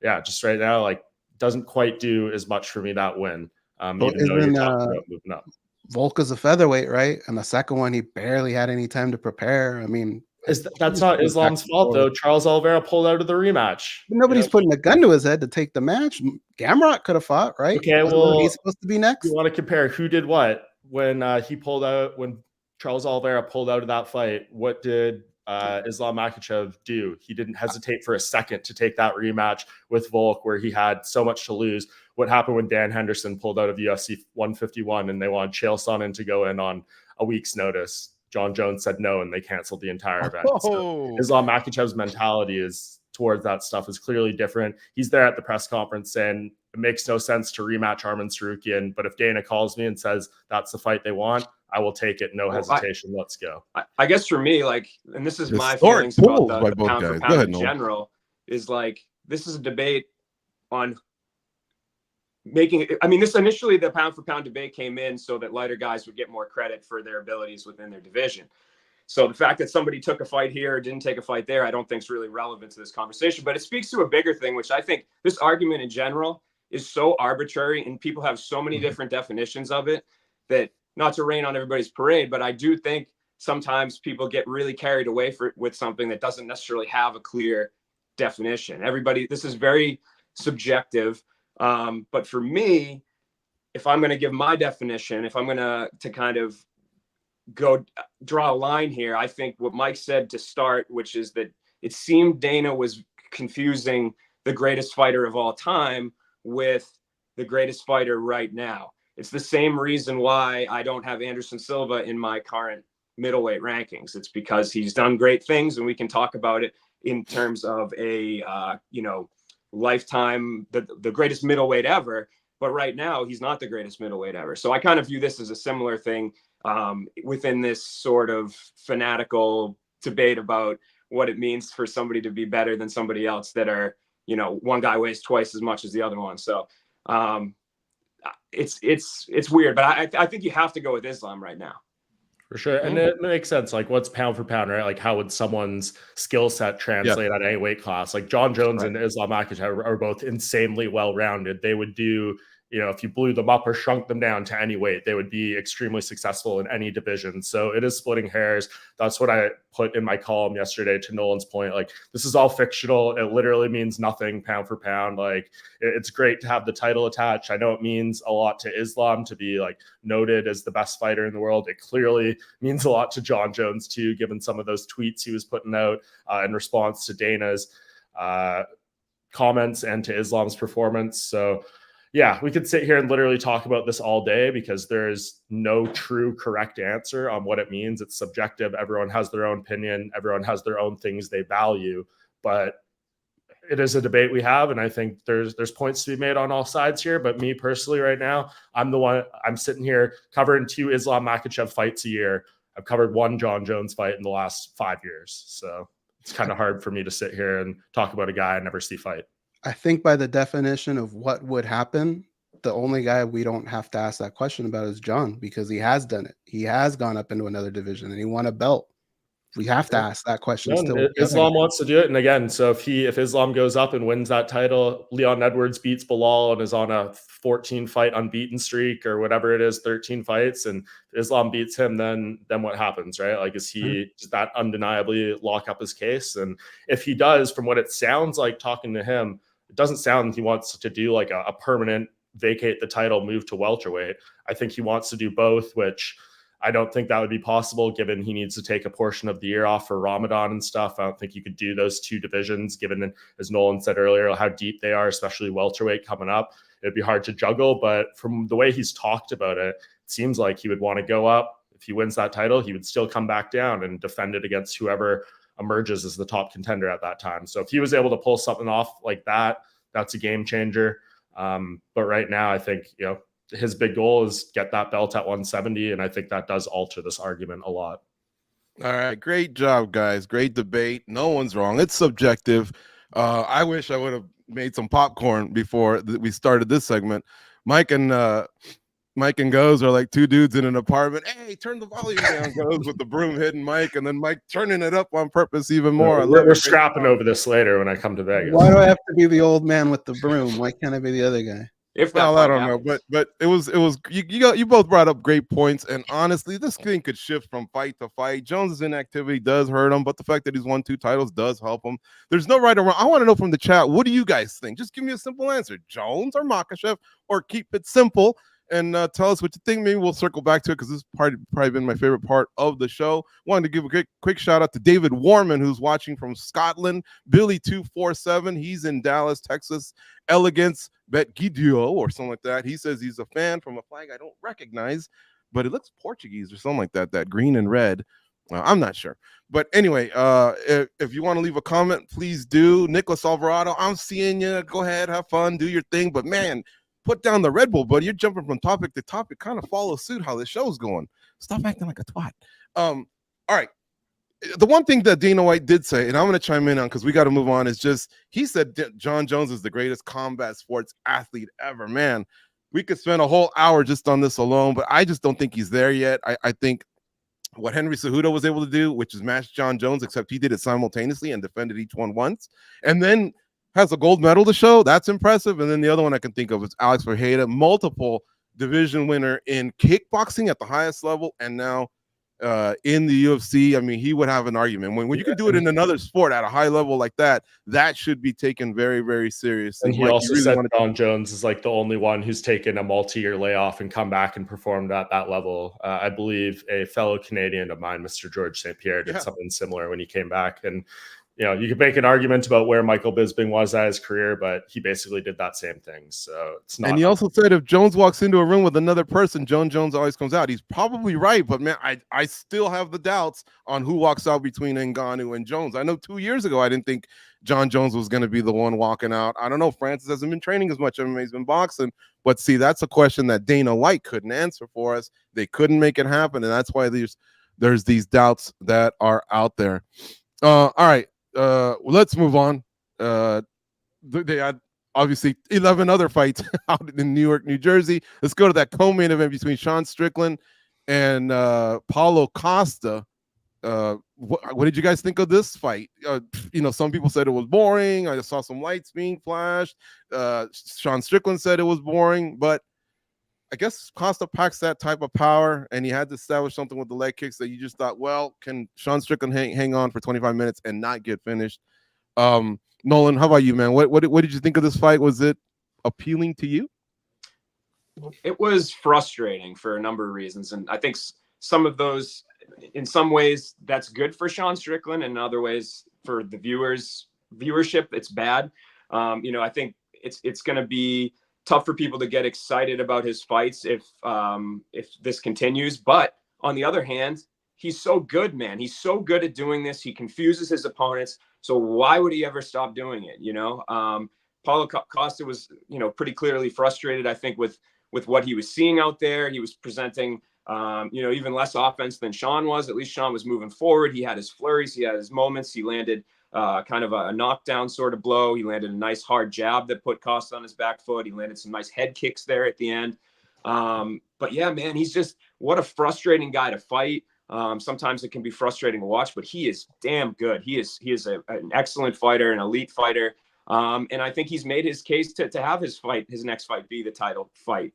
yeah, just right now, like, doesn't quite do as much for me, that win. Even though you're talking about moving up. Volk is a featherweight, right? And the second one, he barely had any time to prepare. I mean, that's not Islam's fault, though. Charles Oliveira pulled out of the rematch. Nobody's putting a gun to his head to take the match. Gamrot could have fought, right? Okay, well, he's supposed to be next. You want to compare who did what when he pulled out, when Charles Oliveira pulled out of that fight? What did Islam Makhachev do? He didn't hesitate for a second to take that rematch with Volk, where he had so much to lose. What happened when Dan Henderson pulled out of UFC 151 and they wanted Chael Sonnen to go in on a week's notice? John Jones said no, and they canceled the entire event. So Islam Makhachev's mentality is towards that stuff is clearly different. He's there at the press conference saying it makes no sense to rematch Arman Sarukian, but if Dana calls me and says that's the fight they want, I will take it. No hesitation. Let's go. I guess for me, like, and this is my feelings about the pound for pound in general, is like, this is a debate on making, I mean, this initially, the pound for pound debate came in so that lighter guys would get more credit for their abilities within their division. So the fact that somebody took a fight here or didn't take a fight there, I don't think is really relevant to this conversation, but it speaks to a bigger thing, which I think this argument in general is so arbitrary and people have so many different definitions of it that, not to rain on everybody's parade, but I do think sometimes people get really carried away with something that doesn't necessarily have a clear definition. This is very subjective. But for me, if I'm going to give my definition, if I'm going to kind of go draw a line here, I think what Mike said to start, which is that it seemed Dana was confusing the greatest fighter of all time with the greatest fighter right now. It's the same reason why I don't have Anderson Silva in my current middleweight rankings. It's because he's done great things, and we can talk about it in terms of a, lifetime, the greatest middleweight ever. But right now, he's not the greatest middleweight ever. So I kind of view this as a similar thing within this sort of fanatical debate about what it means for somebody to be better than somebody else that are you know, one guy weighs twice as much as the other one. So it's weird, but I think you have to go with Islam right now. For sure. And it makes sense. Like, what's pound for pound, right? Like, how would someone's skill set translate at any weight class? Like, John Jones and Islam Makhachev are both insanely well-rounded. They would do, you know, if you blew them up or shrunk them down to any weight, they would be extremely successful in any division. So it is splitting hairs. That's what I put in my column yesterday, to Nolan's point. Like, this is all fictional. It literally means nothing pound for pound. Like, it's great to have the title attached. I know it means a lot to Islam to be like noted as the best fighter in the world. It clearly means a lot to John Jones too, given some of those tweets he was putting out in response to Dana's comments and to Islam's performance. So yeah, we could sit here and literally talk about this all day, because there's no true correct answer on what it means. It's subjective. Everyone has their own opinion. Everyone has their own things they value, but it is a debate we have. And I think there's points to be made on all sides here. But me personally right now, I'm sitting here covering 2 Islam Makhachev fights a year. I've covered 1 John Jones fight in the last 5 years. So it's kind of hard for me to sit here and talk about a guy I never see fight. I think by the definition of what would happen, the only guy we don't have to ask that question about is John, because he has done it. He has gone up into another division and he won a belt. We have to ask that question. Still, Islam wants to do it. And again, so if Islam goes up and wins that title, Leon Edwards beats Bilal and is on a 14 fight unbeaten streak or whatever it is, 13 fights, and Islam beats him, then what happens, right? Like, does that undeniably lock up his case? And if he does, from what it sounds like talking to him, it doesn't sound like he wants to do like a permanent vacate the title, move to welterweight. I think he wants to do both, which I don't think that would be possible, given he needs to take a portion of the year off for Ramadan and stuff. I don't think you could do those 2 divisions, given, as Nolan said earlier, how deep they are, especially welterweight coming up. It'd be hard to juggle, but from the way he's talked about it, it seems like he would want to go up. If he wins that title, he would still come back down and defend it against whoever emerges as the top contender at that time. So if he was able to pull something off like that, that's a game changer. But right now, I think, you know, his big goal is get that belt at 170. And I think that does alter this argument a lot. All right. Great job, guys. Great debate. No one's wrong. It's subjective. I wish I would have made some popcorn before we started this segment. Mike and Goes are like 2 dudes in an apartment. Hey, turn the volume down, Goes, with the broom hitting Mike, and then Mike turning it up on purpose even more. We're scrapping over this later when I come to Vegas. Why do I have to be the old man with the broom? Why can't I be the other guy? Well, I don't know, but it was you both brought up great points, and honestly, this thing could shift from fight to fight. Jones's inactivity does hurt him, but the fact that he's won 2 titles does help him. There's no right or wrong. I want to know from the chat, what do you guys think? Just give me a simple answer: Jones or Makhachev, or keep it simple and tell us what you think. Maybe we'll circle back to it, because this has probably been my favorite part of the show. Wanted to give a quick shout out to David Warman, who's watching from Scotland. Billy247, he's in Dallas, Texas. Elegance Betgidio or something like that. He says he's a fan from a flag I don't recognize, but it looks Portuguese or something like that. That green and red. I'm not sure. But anyway, if you want to leave a comment, please do. Nicholas Alvarado, I'm seeing you. Go ahead, have fun, do your thing. But man, put down the Red Bull, buddy. You're jumping from topic to topic. Kind of follow suit how the show's going. Stop acting like a twat. All right. The one thing that Dana White did say, and I'm going to chime in on because we got to move on, is just he said John Jones is the greatest combat sports athlete ever. Man, we could spend a whole hour just on this alone, but I just don't think he's there yet. I think what Henry Cejudo was able to do, which is match John Jones, except he did it simultaneously and defended each one once, and then has a gold medal to show. That's impressive. And then the other one I can think of is Alex Verjeda, multiple division winner in kickboxing at the highest level, and now in the UFC. I mean, he would have an argument. When you can do it in another sport at a high level like that, that should be taken very, very seriously. And he also said John Jones is like the only one who's taken a multi-year layoff and come back and performed at that level. I believe a fellow Canadian of mine, Mr. George St. Pierre, did something similar when he came back. And you know, you could make an argument about where Michael Bisping was at his career, but he basically did that same thing. So it's not. And he also said if Jones walks into a room with another person, John Jones always comes out. He's probably right, but man, I still have the doubts on who walks out between Ngannou and Jones. I know 2 years ago I didn't think John Jones was going to be the one walking out. I don't know. Francis hasn't been training as much. MMA's been boxing, but see, that's a question that Dana White couldn't answer for us. They couldn't make it happen, and that's why there's these doubts that are out there. All right. Let's move on. they had obviously 11 other fights out in New York, New Jersey. Let's go to that co-main event between Sean Strickland and Paulo Costa. What did you guys think of this fight? Some people said it was boring. I just saw some lights being flashed. Sean Strickland said it was boring, but I guess Costa packs that type of power, and he had to establish something with the leg kicks that you just thought, well, can Sean Strickland hang on for 25 minutes and not get finished? Nolan, how about you, man? What did you think of this fight? Was it appealing to you? It was frustrating for a number of reasons, and I think some of those, in some ways, that's good for Sean Strickland, and in other ways, for the viewership, it's bad. I think it's going to be tough for people to get excited about his fights if this continues. But on the other hand, he's so good, man. He's so good at doing this. He confuses his opponents. So why would he ever stop doing it? Paulo Costa was, pretty clearly frustrated, I think, with what he was seeing out there. He was presenting, even less offense than Sean was. At least Sean was moving forward. He had his flurries. He had his moments. He landed kind of a knockdown sort of blow. He landed a nice hard jab that put Costa on his back foot. He landed some nice head kicks there at the end. But yeah, man, he's just, what a frustrating guy to fight. Sometimes it can be frustrating to watch, but he is damn good. He is an excellent fighter, an elite fighter. And I think he's made his case to have his next fight be the title fight.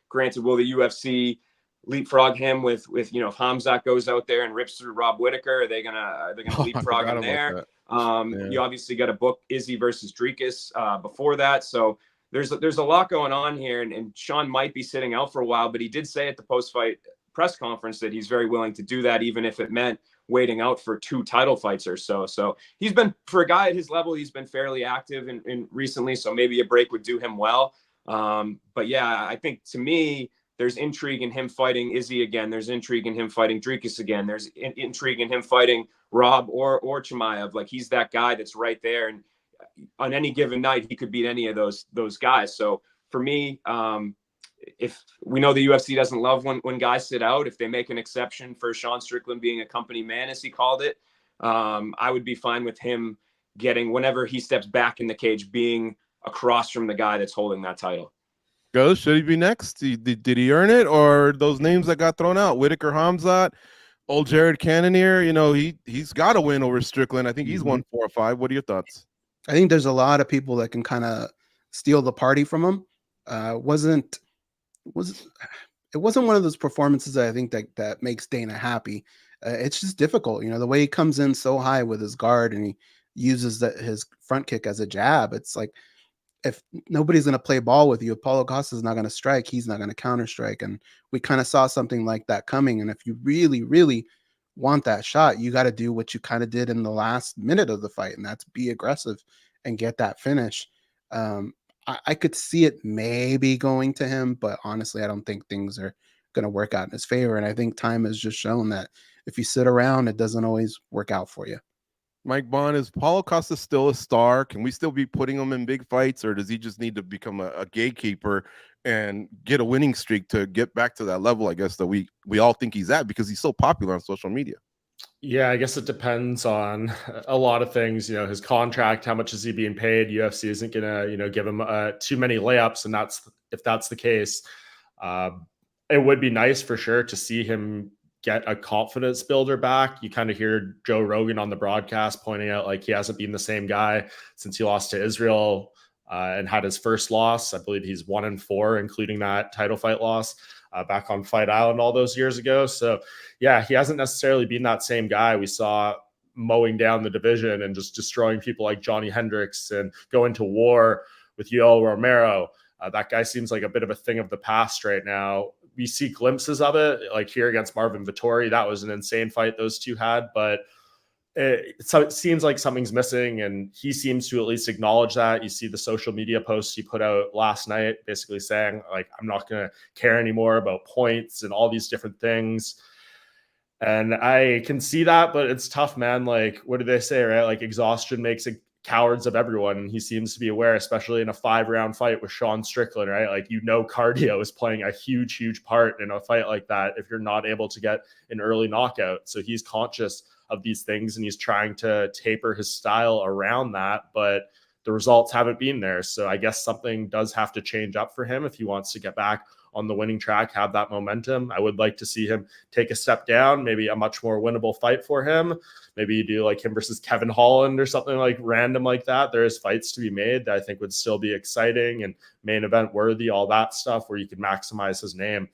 Granted, will the UFC leapfrog him with if Hamzat goes out there and rips through Rob Whittaker? Are they gonna leapfrog him there? You obviously got to book Izzy versus Dricus before that. So there's a lot going on here, and Sean might be sitting out for a while, but he did say at the post-fight press conference that he's very willing to do that, even if it meant waiting out for 2 title fights or so. So he's been, for a guy at his level, he's been fairly active in recently, so maybe a break would do him well. But yeah, I think to me, there's intrigue in him fighting Izzy again. There's intrigue in him fighting Dricus again. There's intrigue in him fighting Rob or Chimaev. Like, he's that guy that's right there, and on any given night, he could beat any of those guys. So for me, if we know the UFC doesn't love when guys sit out, if they make an exception for Sean Strickland being a company man, as he called it, I would be fine with him getting, whenever he steps back in the cage, being across from the guy that's holding that title. Should he be next? Did he earn it, or those names that got thrown out? Whittaker, Hamzat, old Jared Cannonier. He's got to win over Strickland. I think he's won 4 or 5. What are your thoughts? I think there's a lot of people that can kind of steal the party from him. It wasn't one of those performances that I think that makes Dana happy. It's just difficult, the way he comes in so high with his guard and he uses his front kick as a jab. It's like, if nobody's going to play ball with you, if Paulo Costa's not going to strike, he's not going to counter strike. And we kind of saw something like that coming. And if you really, really want that shot, you got to do what you kind of did in the last minute of the fight, and that's be aggressive and get that finish. I could see it maybe going to him, but honestly, I don't think things are going to work out in his favor. And I think time has just shown that if you sit around, it doesn't always work out for you. Mike Bond, is Paulo Costa still a star? Can we still be putting him in big fights, or does he just need to become a gatekeeper and get a winning streak to get back to that level, I guess, that we all think he's at, because he's so popular on social media? Yeah, I guess it depends on a lot of things. His contract, how much is he being paid? UFC isn't gonna, give him too many layups, and if that's the case, it would be nice for sure to see him get a confidence builder back. You kind of hear Joe Rogan on the broadcast pointing out, like, he hasn't been the same guy since he lost to Israel and had his first loss. I believe he's 1-4, including that title fight loss back on Fight Island all those years ago. So yeah, he hasn't necessarily been that same guy. We saw mowing down the division and just destroying people like Johnny Hendricks and going to war with Yoel Romero. That guy seems like a bit of a thing of the past right now. We see glimpses of it, like here against Marvin Vettori. That was an insane fight those two had, but it seems like something's missing, and he seems to at least acknowledge that. You see the social media posts he put out last night, basically saying, like, I'm not going to care anymore about points and all these different things. And I can see that, but it's tough, man. Like, what do they say, right? Like, exhaustion makes cowards of everyone. And he seems to be aware, especially in a 5-round fight with Sean Strickland, right? Like, cardio is playing a huge, huge part in a fight like that if you're not able to get an early knockout. So he's conscious of these things, and he's trying to taper his style around that, but the results haven't been there. So I guess something does have to change up for him if he wants to get back on the winning track, have that momentum. I would like to see him take a step down, maybe a much more winnable fight for him. Maybe you do like him versus Kevin Holland or something like random like that. There is fights to be made that I think would still be exciting and main event worthy, all that stuff where you can maximize his name.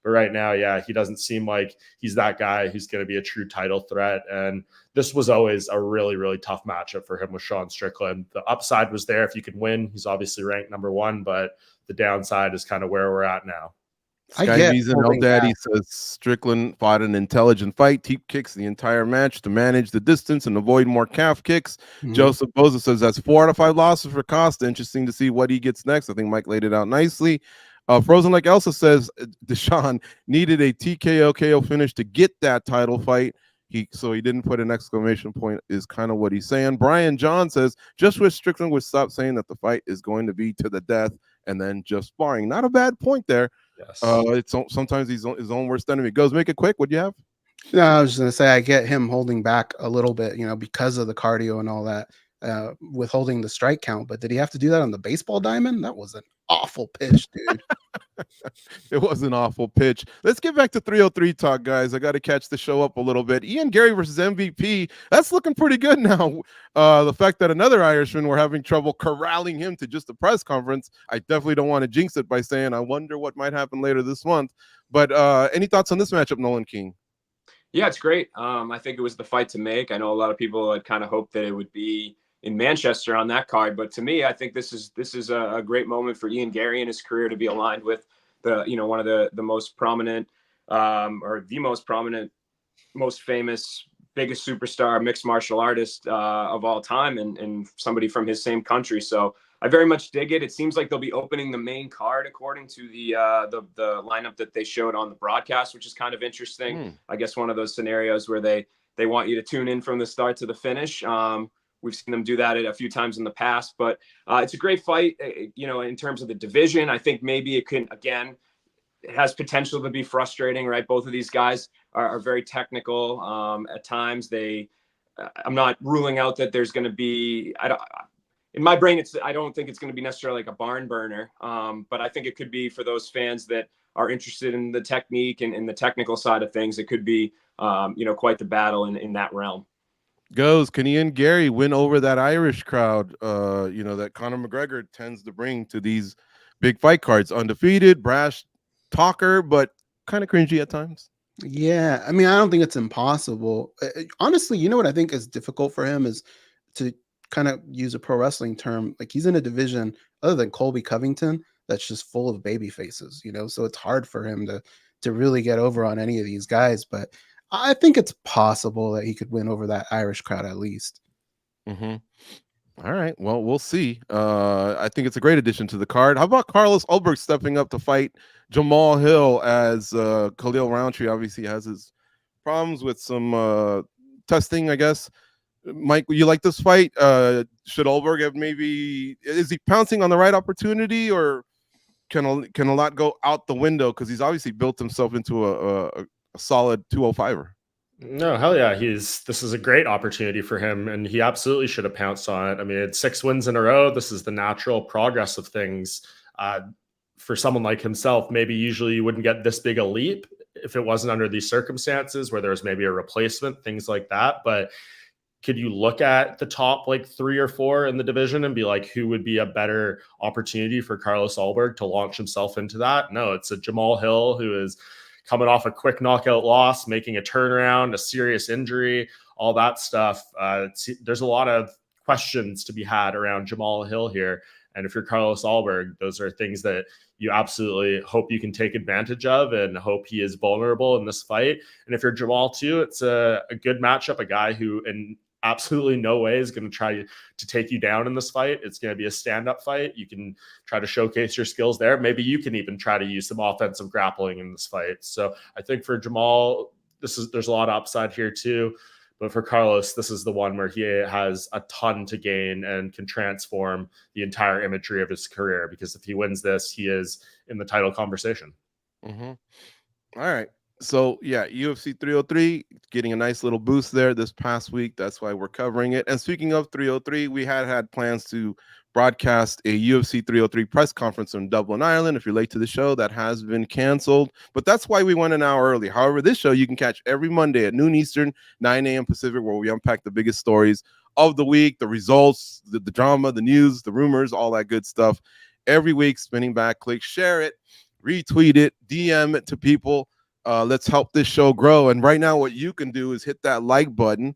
But right now, yeah, he doesn't seem like he's that guy who's going to be a true title threat. And this was always a really, really tough matchup for him with Sean Strickland. The upside was there if you could win. He's obviously ranked #1, but the downside is kind of where we're at now. Skybees and El Daddy says Strickland fought an intelligent fight, deep kicks the entire match to manage the distance and avoid more calf kicks. Joseph Boza says that's 4 out of 5 losses for Costa. Interesting to see what he gets next. I think Mike laid it out nicely. Frozen Like Elsa says Deshaun needed a TKO KO finish to get that title fight. So he didn't put an exclamation point is kind of what he's saying. Brian John says just wish Strickland would stop saying that the fight is going to be to the death and then just sparring. Not a bad point there. Yes. It's sometimes he's his own worst enemy. Goes, make it quick. What do you have? No, I was just gonna say I get him holding back a little bit, because of the cardio and all that, withholding the strike count. But did he have to do that on the baseball diamond? That was an awful pitch, dude. It was an awful pitch. Let's get back to 303 talk, guys. I got to catch the show up a little bit. Ian Gary versus MVP. That's looking pretty good now. The fact that another Irishman were having trouble corralling him to just a press conference, I definitely don't want to jinx it by saying I wonder what might happen later this month. But any thoughts on this matchup, Nolan King? Yeah, it's great. I think it was the fight to make. I know a lot of people had kind of hoped that it would be in Manchester on that card, but to me, I think this is a great moment for Ian Gary in his career to be aligned with one of the most prominent or the most prominent, most famous, biggest superstar mixed martial artist of all time, and somebody from his same country. So I very much dig it. It seems like they'll be opening the main card according to the lineup that they showed on the broadcast, which is kind of interesting. I guess one of those scenarios where they want you to tune in from the start to the finish. We've seen them do that a few times in the past, but it's a great fight. In terms of the division, I think maybe it has potential to be frustrating, right? Both of these guys are very technical. At times, I'm not ruling out that there's going to be. In my brain, I don't think it's going to be necessarily like a barn burner, but I think it could be for those fans that are interested in the technique and in the technical side of things. It could be, quite the battle in that realm. Goes, can Ian Gary win over that Irish crowd, that Conor McGregor tends to bring to these big fight cards? Undefeated, brash talker, but kind of cringy at times. Yeah, I mean, I don't think it's impossible. Honestly, what I think is difficult for him is to kind of use a pro wrestling term. Like he's in a division other than Colby Covington that's just full of baby faces, so it's hard for him to really get over on any of these guys. But I think it's possible that he could win over that Irish crowd at least. Mm-hmm. All right. Well, we'll see. I think it's a great addition to the card. How about Carlos Ulberg stepping up to fight Jamal Hill as Khalil Roundtree obviously has his problems with some testing, I guess. Mike, you like this fight? Should Ulberg have is he pouncing on the right opportunity, or can a lot go out the window because he's obviously built himself into a solid 205er? No, hell yeah. This is a great opportunity for him, and he absolutely should have pounced on it. I mean, it's 6 wins in a row. This is the natural progress of things. For someone like himself, maybe usually you wouldn't get this big a leap if it wasn't under these circumstances where there's maybe a replacement, things like that. But could you look at the top 3 or 4 in the division and be like, who would be a better opportunity for Carlos Ulberg to launch himself into that? No, it's a Jamal Hill who is coming off a quick knockout loss, making a turnaround, a serious injury, all that stuff. There's a lot of questions to be had around Jamal Hill here. And if you're Carlos Ulberg, those are things that you absolutely hope you can take advantage of and hope he is vulnerable in this fight. And if you're Jamal too, it's a good matchup, a guy who in absolutely no way is going to try to take you down in this fight. It's going to be a stand-up fight. You can try to showcase your skills there. Maybe you can even try to use some offensive grappling in this fight. So I think for Jamal, there's a lot of upside here too. But for Carlos, this is the one where he has a ton to gain and can transform the entire imagery of his career. Because if he wins this, he is in the title conversation. Mm-hmm. All right. So yeah, UFC 303 getting a nice little boost there this past week. That's why we're covering it. And speaking of 303, we had plans to broadcast a UFC 303 press conference in Dublin, Ireland. If you're late to the show, that has been canceled. But that's why we went an hour early. However, this show you can catch every Monday at noon Eastern, 9 a.m. Pacific, where we unpack the biggest stories of the week, the results, the drama, the news, the rumors, all that good stuff. Every week, spinning back, click, share it, retweet it, DM it to people. Let's help this show grow. And right now, what you can do is hit that like button.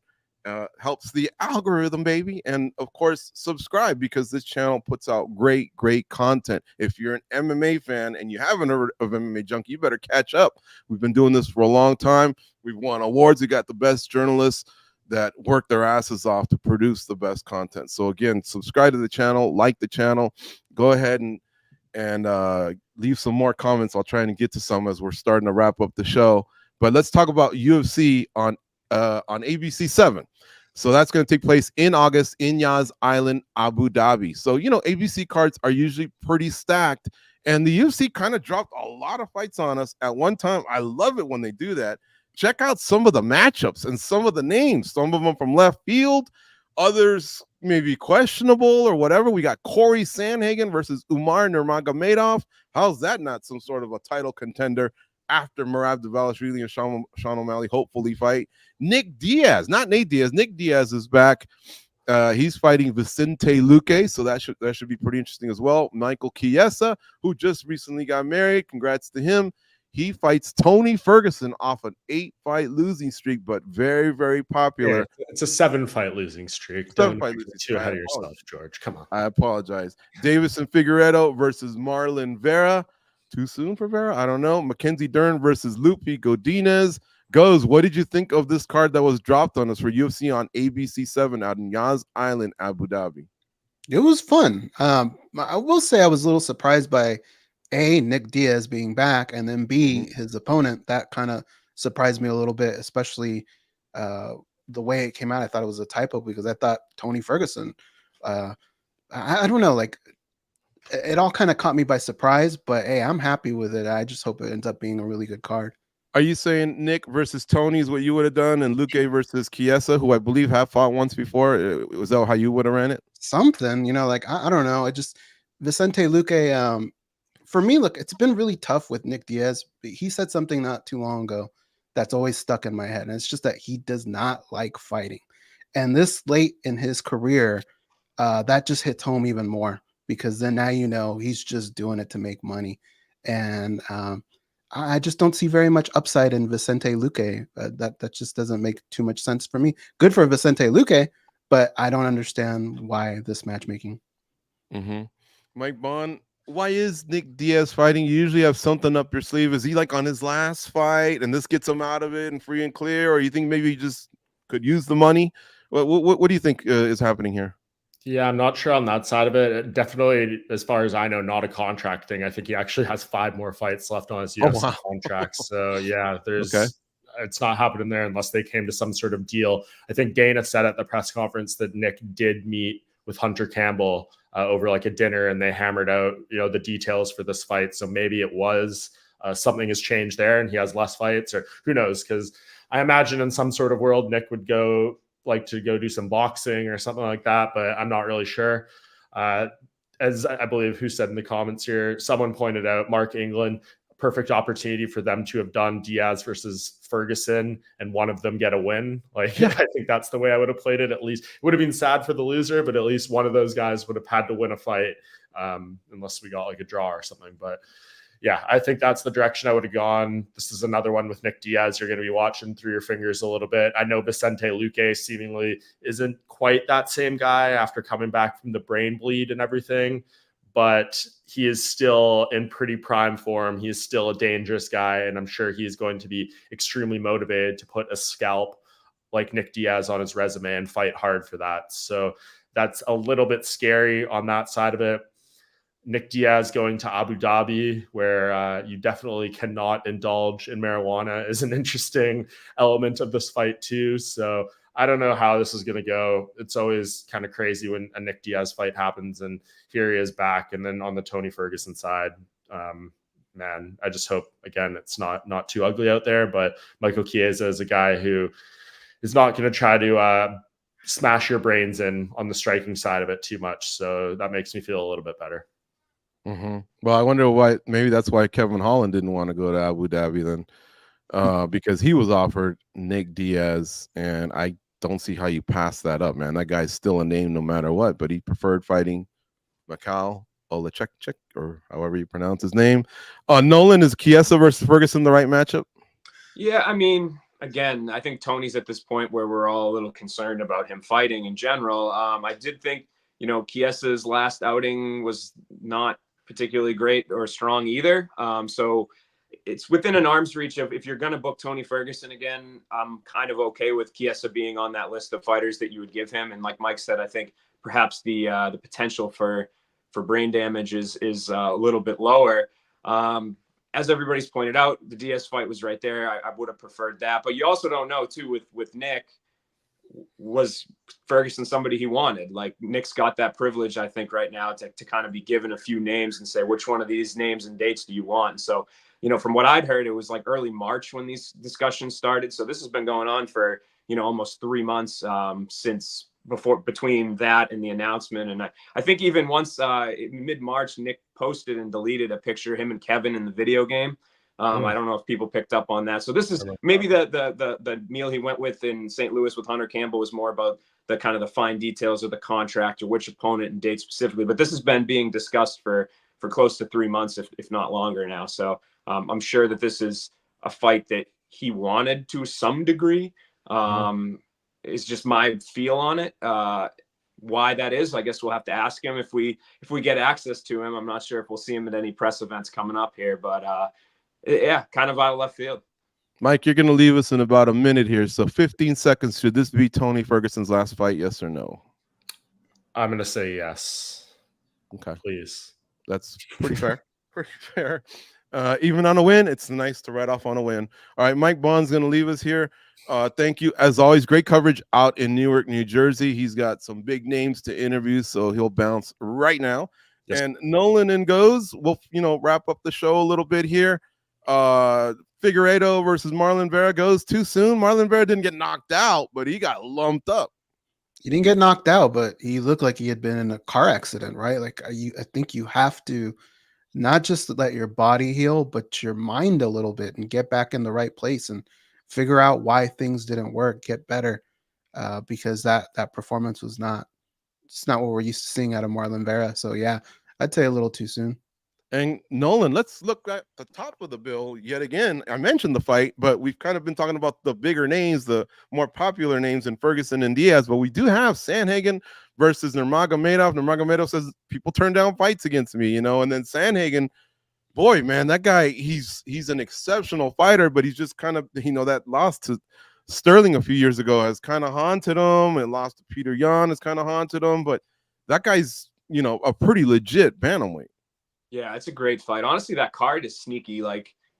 Helps the algorithm, baby. And of course, subscribe, because this channel puts out great content. If you're an MMA fan and you haven't heard of MMA Junkie, you better catch up. We've been doing this for a long time. We've won awards. We got the best journalists that work their asses off to produce the best content. So again, subscribe to the channel, like the channel, go ahead and leave some more comments. I'll try and get to some as we're starting to wrap up the show. But let's talk about UFC on ABC 7. So that's going to take place in August in Yas Island, Abu Dhabi. So, you know, ABC cards are usually pretty stacked, and the UFC kind of dropped a lot of fights on us at one time. I love it when they do that. Check out some of the matchups and some of the names, some of them from left field, others maybe questionable or whatever. We got Corey Sandhagen versus Umar Nurmagomedov. How's that not some sort of a title contender after Merab Dvalishvili and Sean O'Malley hopefully fight? Nick Diaz, not Nate Diaz. Nick Diaz is back. He's fighting Vicente Luque, so that should be pretty interesting as well. Michael Chiesa, who just recently got married, congrats to him. He fights Tony Ferguson off an 8-fight losing streak, but very popular. Yeah, it's a 7-fight losing streak. Don't get too ahead of yourself, George. Come on. I apologize. Davison Figueiredo versus Marlon Vera. Too soon for Vera? I don't know. Mackenzie Dern versus Lupi Godinez. Goes, what did you think of this card that was dropped on us for UFC on ABC 7 out in Yas Island, Abu Dhabi? It was fun. I will say I was a little surprised by A, Nick Diaz being back, and then B, his opponent. That kind of surprised me a little bit, especially the way it came out. I thought it was a typo because I thought Tony Ferguson. I don't know, like it all kind of caught me by surprise, but hey, I'm happy with it. I just hope it ends up being a really good card. Are you saying Nick versus Tony is what you would have done, and Luque versus Chiesa, who I believe have fought once before? Was that how you would have ran it? Something, you know, like I don't know. I just Vicente Luque. For me, look, it's been really tough with Nick Diaz. He said something not too long ago that's always stuck in my head, and it's just that he does not like fighting. And this late in his career, that just hits home even more, because then now you know he's just doing it to make money. And I just don't see very much upside in Vicente Luque. That just doesn't make too much sense for me. Good for Vicente Luque, but I don't understand why this matchmaking. Mike Bond, why is Nick Diaz fighting? You usually have something up your sleeve. Is he like on his last fight and this gets him out of it and free and clear? Or you think maybe he just could use the money? What do you think is happening here? Yeah, I'm not sure on that side of it. Definitely, as far as I know, not a contract thing. I think he actually has 5 more fights left on his UFC contract. So yeah, it's not happening there unless they came to some sort of deal. I think Dana said at the press conference that Nick did meet with Hunter Campbell over like a dinner, and they hammered out, you know, the details for this fight. So maybe it was something has changed there and he has less fights, or who knows? Because I imagine in some sort of world, Nick would like to go do some boxing or something like that, but I'm not really sure. As I believe who said in the comments here, someone pointed out Mark England, perfect opportunity for them to have done Diaz versus Ferguson and one of them get a win. Like, yeah. I think that's the way I would have played it. At least it would have been sad for the loser, but at least one of those guys would have had to win a fight, unless we got like a draw or something. But yeah, I think that's the direction I would have gone. This is another one with Nick Diaz you're going to be watching through your fingers a little bit. I know Vicente Luque seemingly isn't quite that same guy after coming back from the brain bleed and everything, but he is still in pretty prime form. He is still a dangerous guy, and I'm sure he's going to be extremely motivated to put a scalp like Nick Diaz on his resume and fight hard for that. So that's a little bit scary on that side of it. Nick Diaz going to Abu Dhabi, where you definitely cannot indulge in marijuana, is an interesting element of this fight too. So I don't know how this is going to go. It's always kind of crazy when a Nick Diaz fight happens, and here he is back. And then on the Tony Ferguson side, man, I just hope, again, it's not too ugly out there. But Michael Chiesa is a guy who is not going to try to smash your brains in on the striking side of it too much. So that makes me feel a little bit better. Mm-hmm. Well, I wonder why. Maybe that's why Kevin Holland didn't want to go to Abu Dhabi then, because he was offered Nick Diaz, and I don't see how you pass that up, man. That guy's still a name no matter what, but he preferred fighting Mikhail Olechek, or however you pronounce his name. Nolan, is Chiesa versus Ferguson the right matchup? Yeah, I mean, again, I think Tony's at this point where we're all a little concerned about him fighting in general. I did think, Chiesa's last outing was not particularly great or strong either. So it's within an arm's reach of, if you're going to book Tony Ferguson again, I'm kind of okay with Chiesa being on that list of fighters that you would give him. And like Mike said, I think perhaps the potential for brain damage is a little bit lower. As everybody's pointed out, the Diaz fight was right there. I would have preferred that, but you also don't know too with Nick, was Ferguson somebody he wanted? Like, Nick's got that privilege, I think, right now to kind of be given a few names and say, which one of these names and dates do you want? And so, from what I'd heard, it was like early March when these discussions started. So this has been going on for, almost 3 months since between that and the announcement. And I think even once mid-March, Nick posted and deleted a picture of him and Kevin in the video game. I don't know if people picked up on that. So this is maybe the meal he went with in St. Louis with Hunter Campbell was more about the kind of the fine details of the contract or which opponent and date specifically. But this has been being discussed for close to 3 months, if not longer now. So I'm sure that this is a fight that he wanted to some degree. Is just my feel on it. Why that is, I guess we'll have to ask him if we get access to him. I'm not sure if we'll see him at any press events coming up here, but yeah, kind of out of left field. Mike, you're going to leave us in about a minute here. So 15 seconds. Should this be Tony Ferguson's last fight? Yes or no? I'm going to say yes. Okay. Please. That's pretty fair. Pretty fair. Even on a win, it's nice to write off on a win. All right, Mike Bond's going to leave us here. Thank you. As always, great coverage out in Newark, New Jersey. He's got some big names to interview, so he'll bounce right now. Yes. And Nolan and Goes, we'll wrap up the show a little bit here. Figueiredo versus Marlon Vera. Goes too soon. Marlon Vera didn't get knocked out, but he got lumped up. He didn't get knocked out, but he looked like he had been in a car accident, right? Like, I think you have to not just let your body heal, but your mind a little bit and get back in the right place and figure out why things didn't work, get better, because that performance was it's not what we're used to seeing out of Marlon Vera. So yeah, I'd say a little too soon. And Nolan, let's look at the top of the bill yet again. I mentioned the fight, but we've kind of been talking about the bigger names, the more popular names in Ferguson and Diaz, but we do have Sandhagen versus Nurmagomedov. Nurmagomedov says people turn down fights against me, and then Sandhagen, boy, man, that guy, he's an exceptional fighter, but he's just kind of, that loss to Sterling a few years ago has kind of haunted him, and lost to Peter Yan has kind of haunted him, but that guy's, a pretty legit bantamweight. Yeah, it's a great fight. Honestly, that card is sneaky,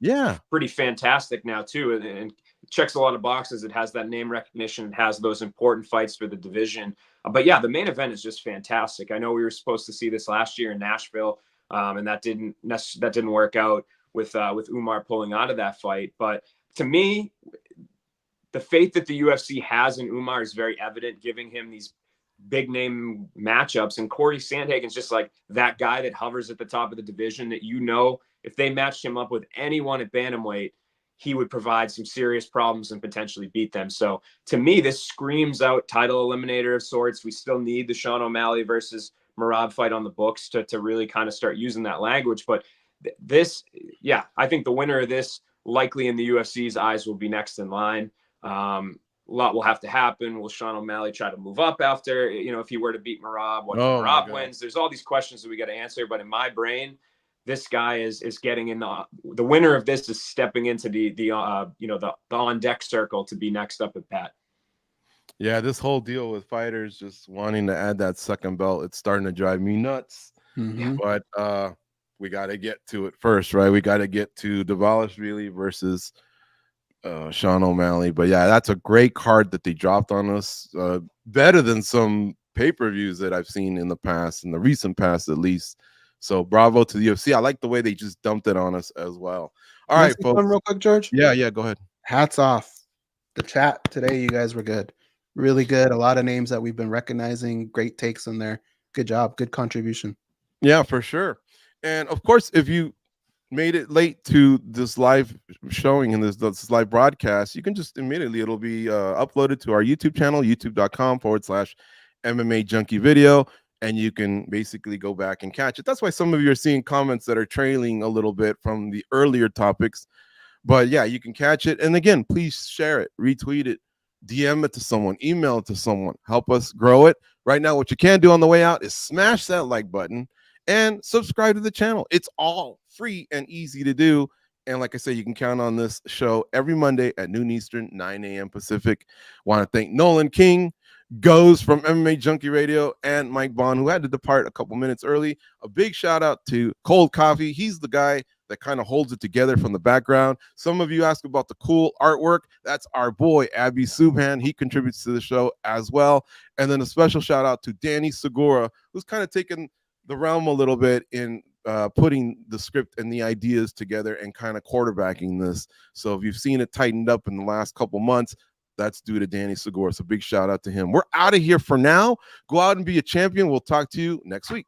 yeah, pretty fantastic now too, and checks a lot of boxes. It has that name recognition. It has those important fights for the division. But yeah, the main event is just fantastic. I know we were supposed to see this last year in Nashville, and that didn't work out with Umar pulling out of that fight. But to me, the faith that the UFC has in Umar is very evident, giving him these big name matchups. And Corey Sandhagen's just like that guy that hovers at the top of the division that, if they matched him up with anyone at bantamweight, he would provide some serious problems and potentially beat them. So to me, this screams out title eliminator of sorts. We still need the Sean O'Malley versus Merab fight on the books to really kind of start using that language. But I think the winner of this likely in the UFC's eyes will be next in line. A lot will have to happen. Will Sean O'Malley try to move up after, if he were to beat Merab? What if Merab wins? There's all these questions that we got to answer. But in my brain, this guy is getting in the winner of this is stepping into the on deck circle to be next up at bat. Yeah, this whole deal with fighters just wanting to add that second belt, it's starting to drive me nuts. Mm-hmm. But we got to get to it first, right? We got to get to Dvalishvili versus Sean O'Malley. But yeah, that's a great card that they dropped on us. Better than some pay-per-views that I've seen in the past, in the recent past at least. So bravo to the UFC. I like the way they just dumped it on us as well. All Can I right, say folks. something real quick, George? Yeah, go ahead. Hats off. The chat today, you guys were good. Really good. A lot of names that we've been recognizing. Great takes in there. Good job. Good contribution. Yeah, for sure. And of course, if you made it late to this live showing and this live broadcast, you can just immediately, it'll be uploaded to our YouTube channel, youtube.com/MMA Junkie video. And you can basically go back and catch it. That's why some of you are seeing comments that are trailing a little bit from the earlier topics. But yeah, you can catch it. And again, please share it, retweet it, DM it to someone, email it to someone, help us grow it. Right now, what you can do on the way out is smash that like button and subscribe to the channel. It's all free and easy to do. And like I said, you can count on this show every Monday at noon Eastern, 9 a.m. Pacific. Want to thank Nolan King, Goes from MMA Junkie Radio, and Mike Bond, who had to depart a couple minutes early. A big shout out to Cold Coffee. He's the guy that kind of holds it together from the background. Some of you ask about the cool artwork. That's our boy, Abby Subhan. He contributes to the show as well. And then a special shout out to Danny Segura, who's kind of taken the realm a little bit in putting the script and the ideas together and kind of quarterbacking this. So if you've seen it tightened up in the last couple months, that's due to Danny Segura. So big shout out to him. We're out of here for now. Go out and be a champion. We'll talk to you next week.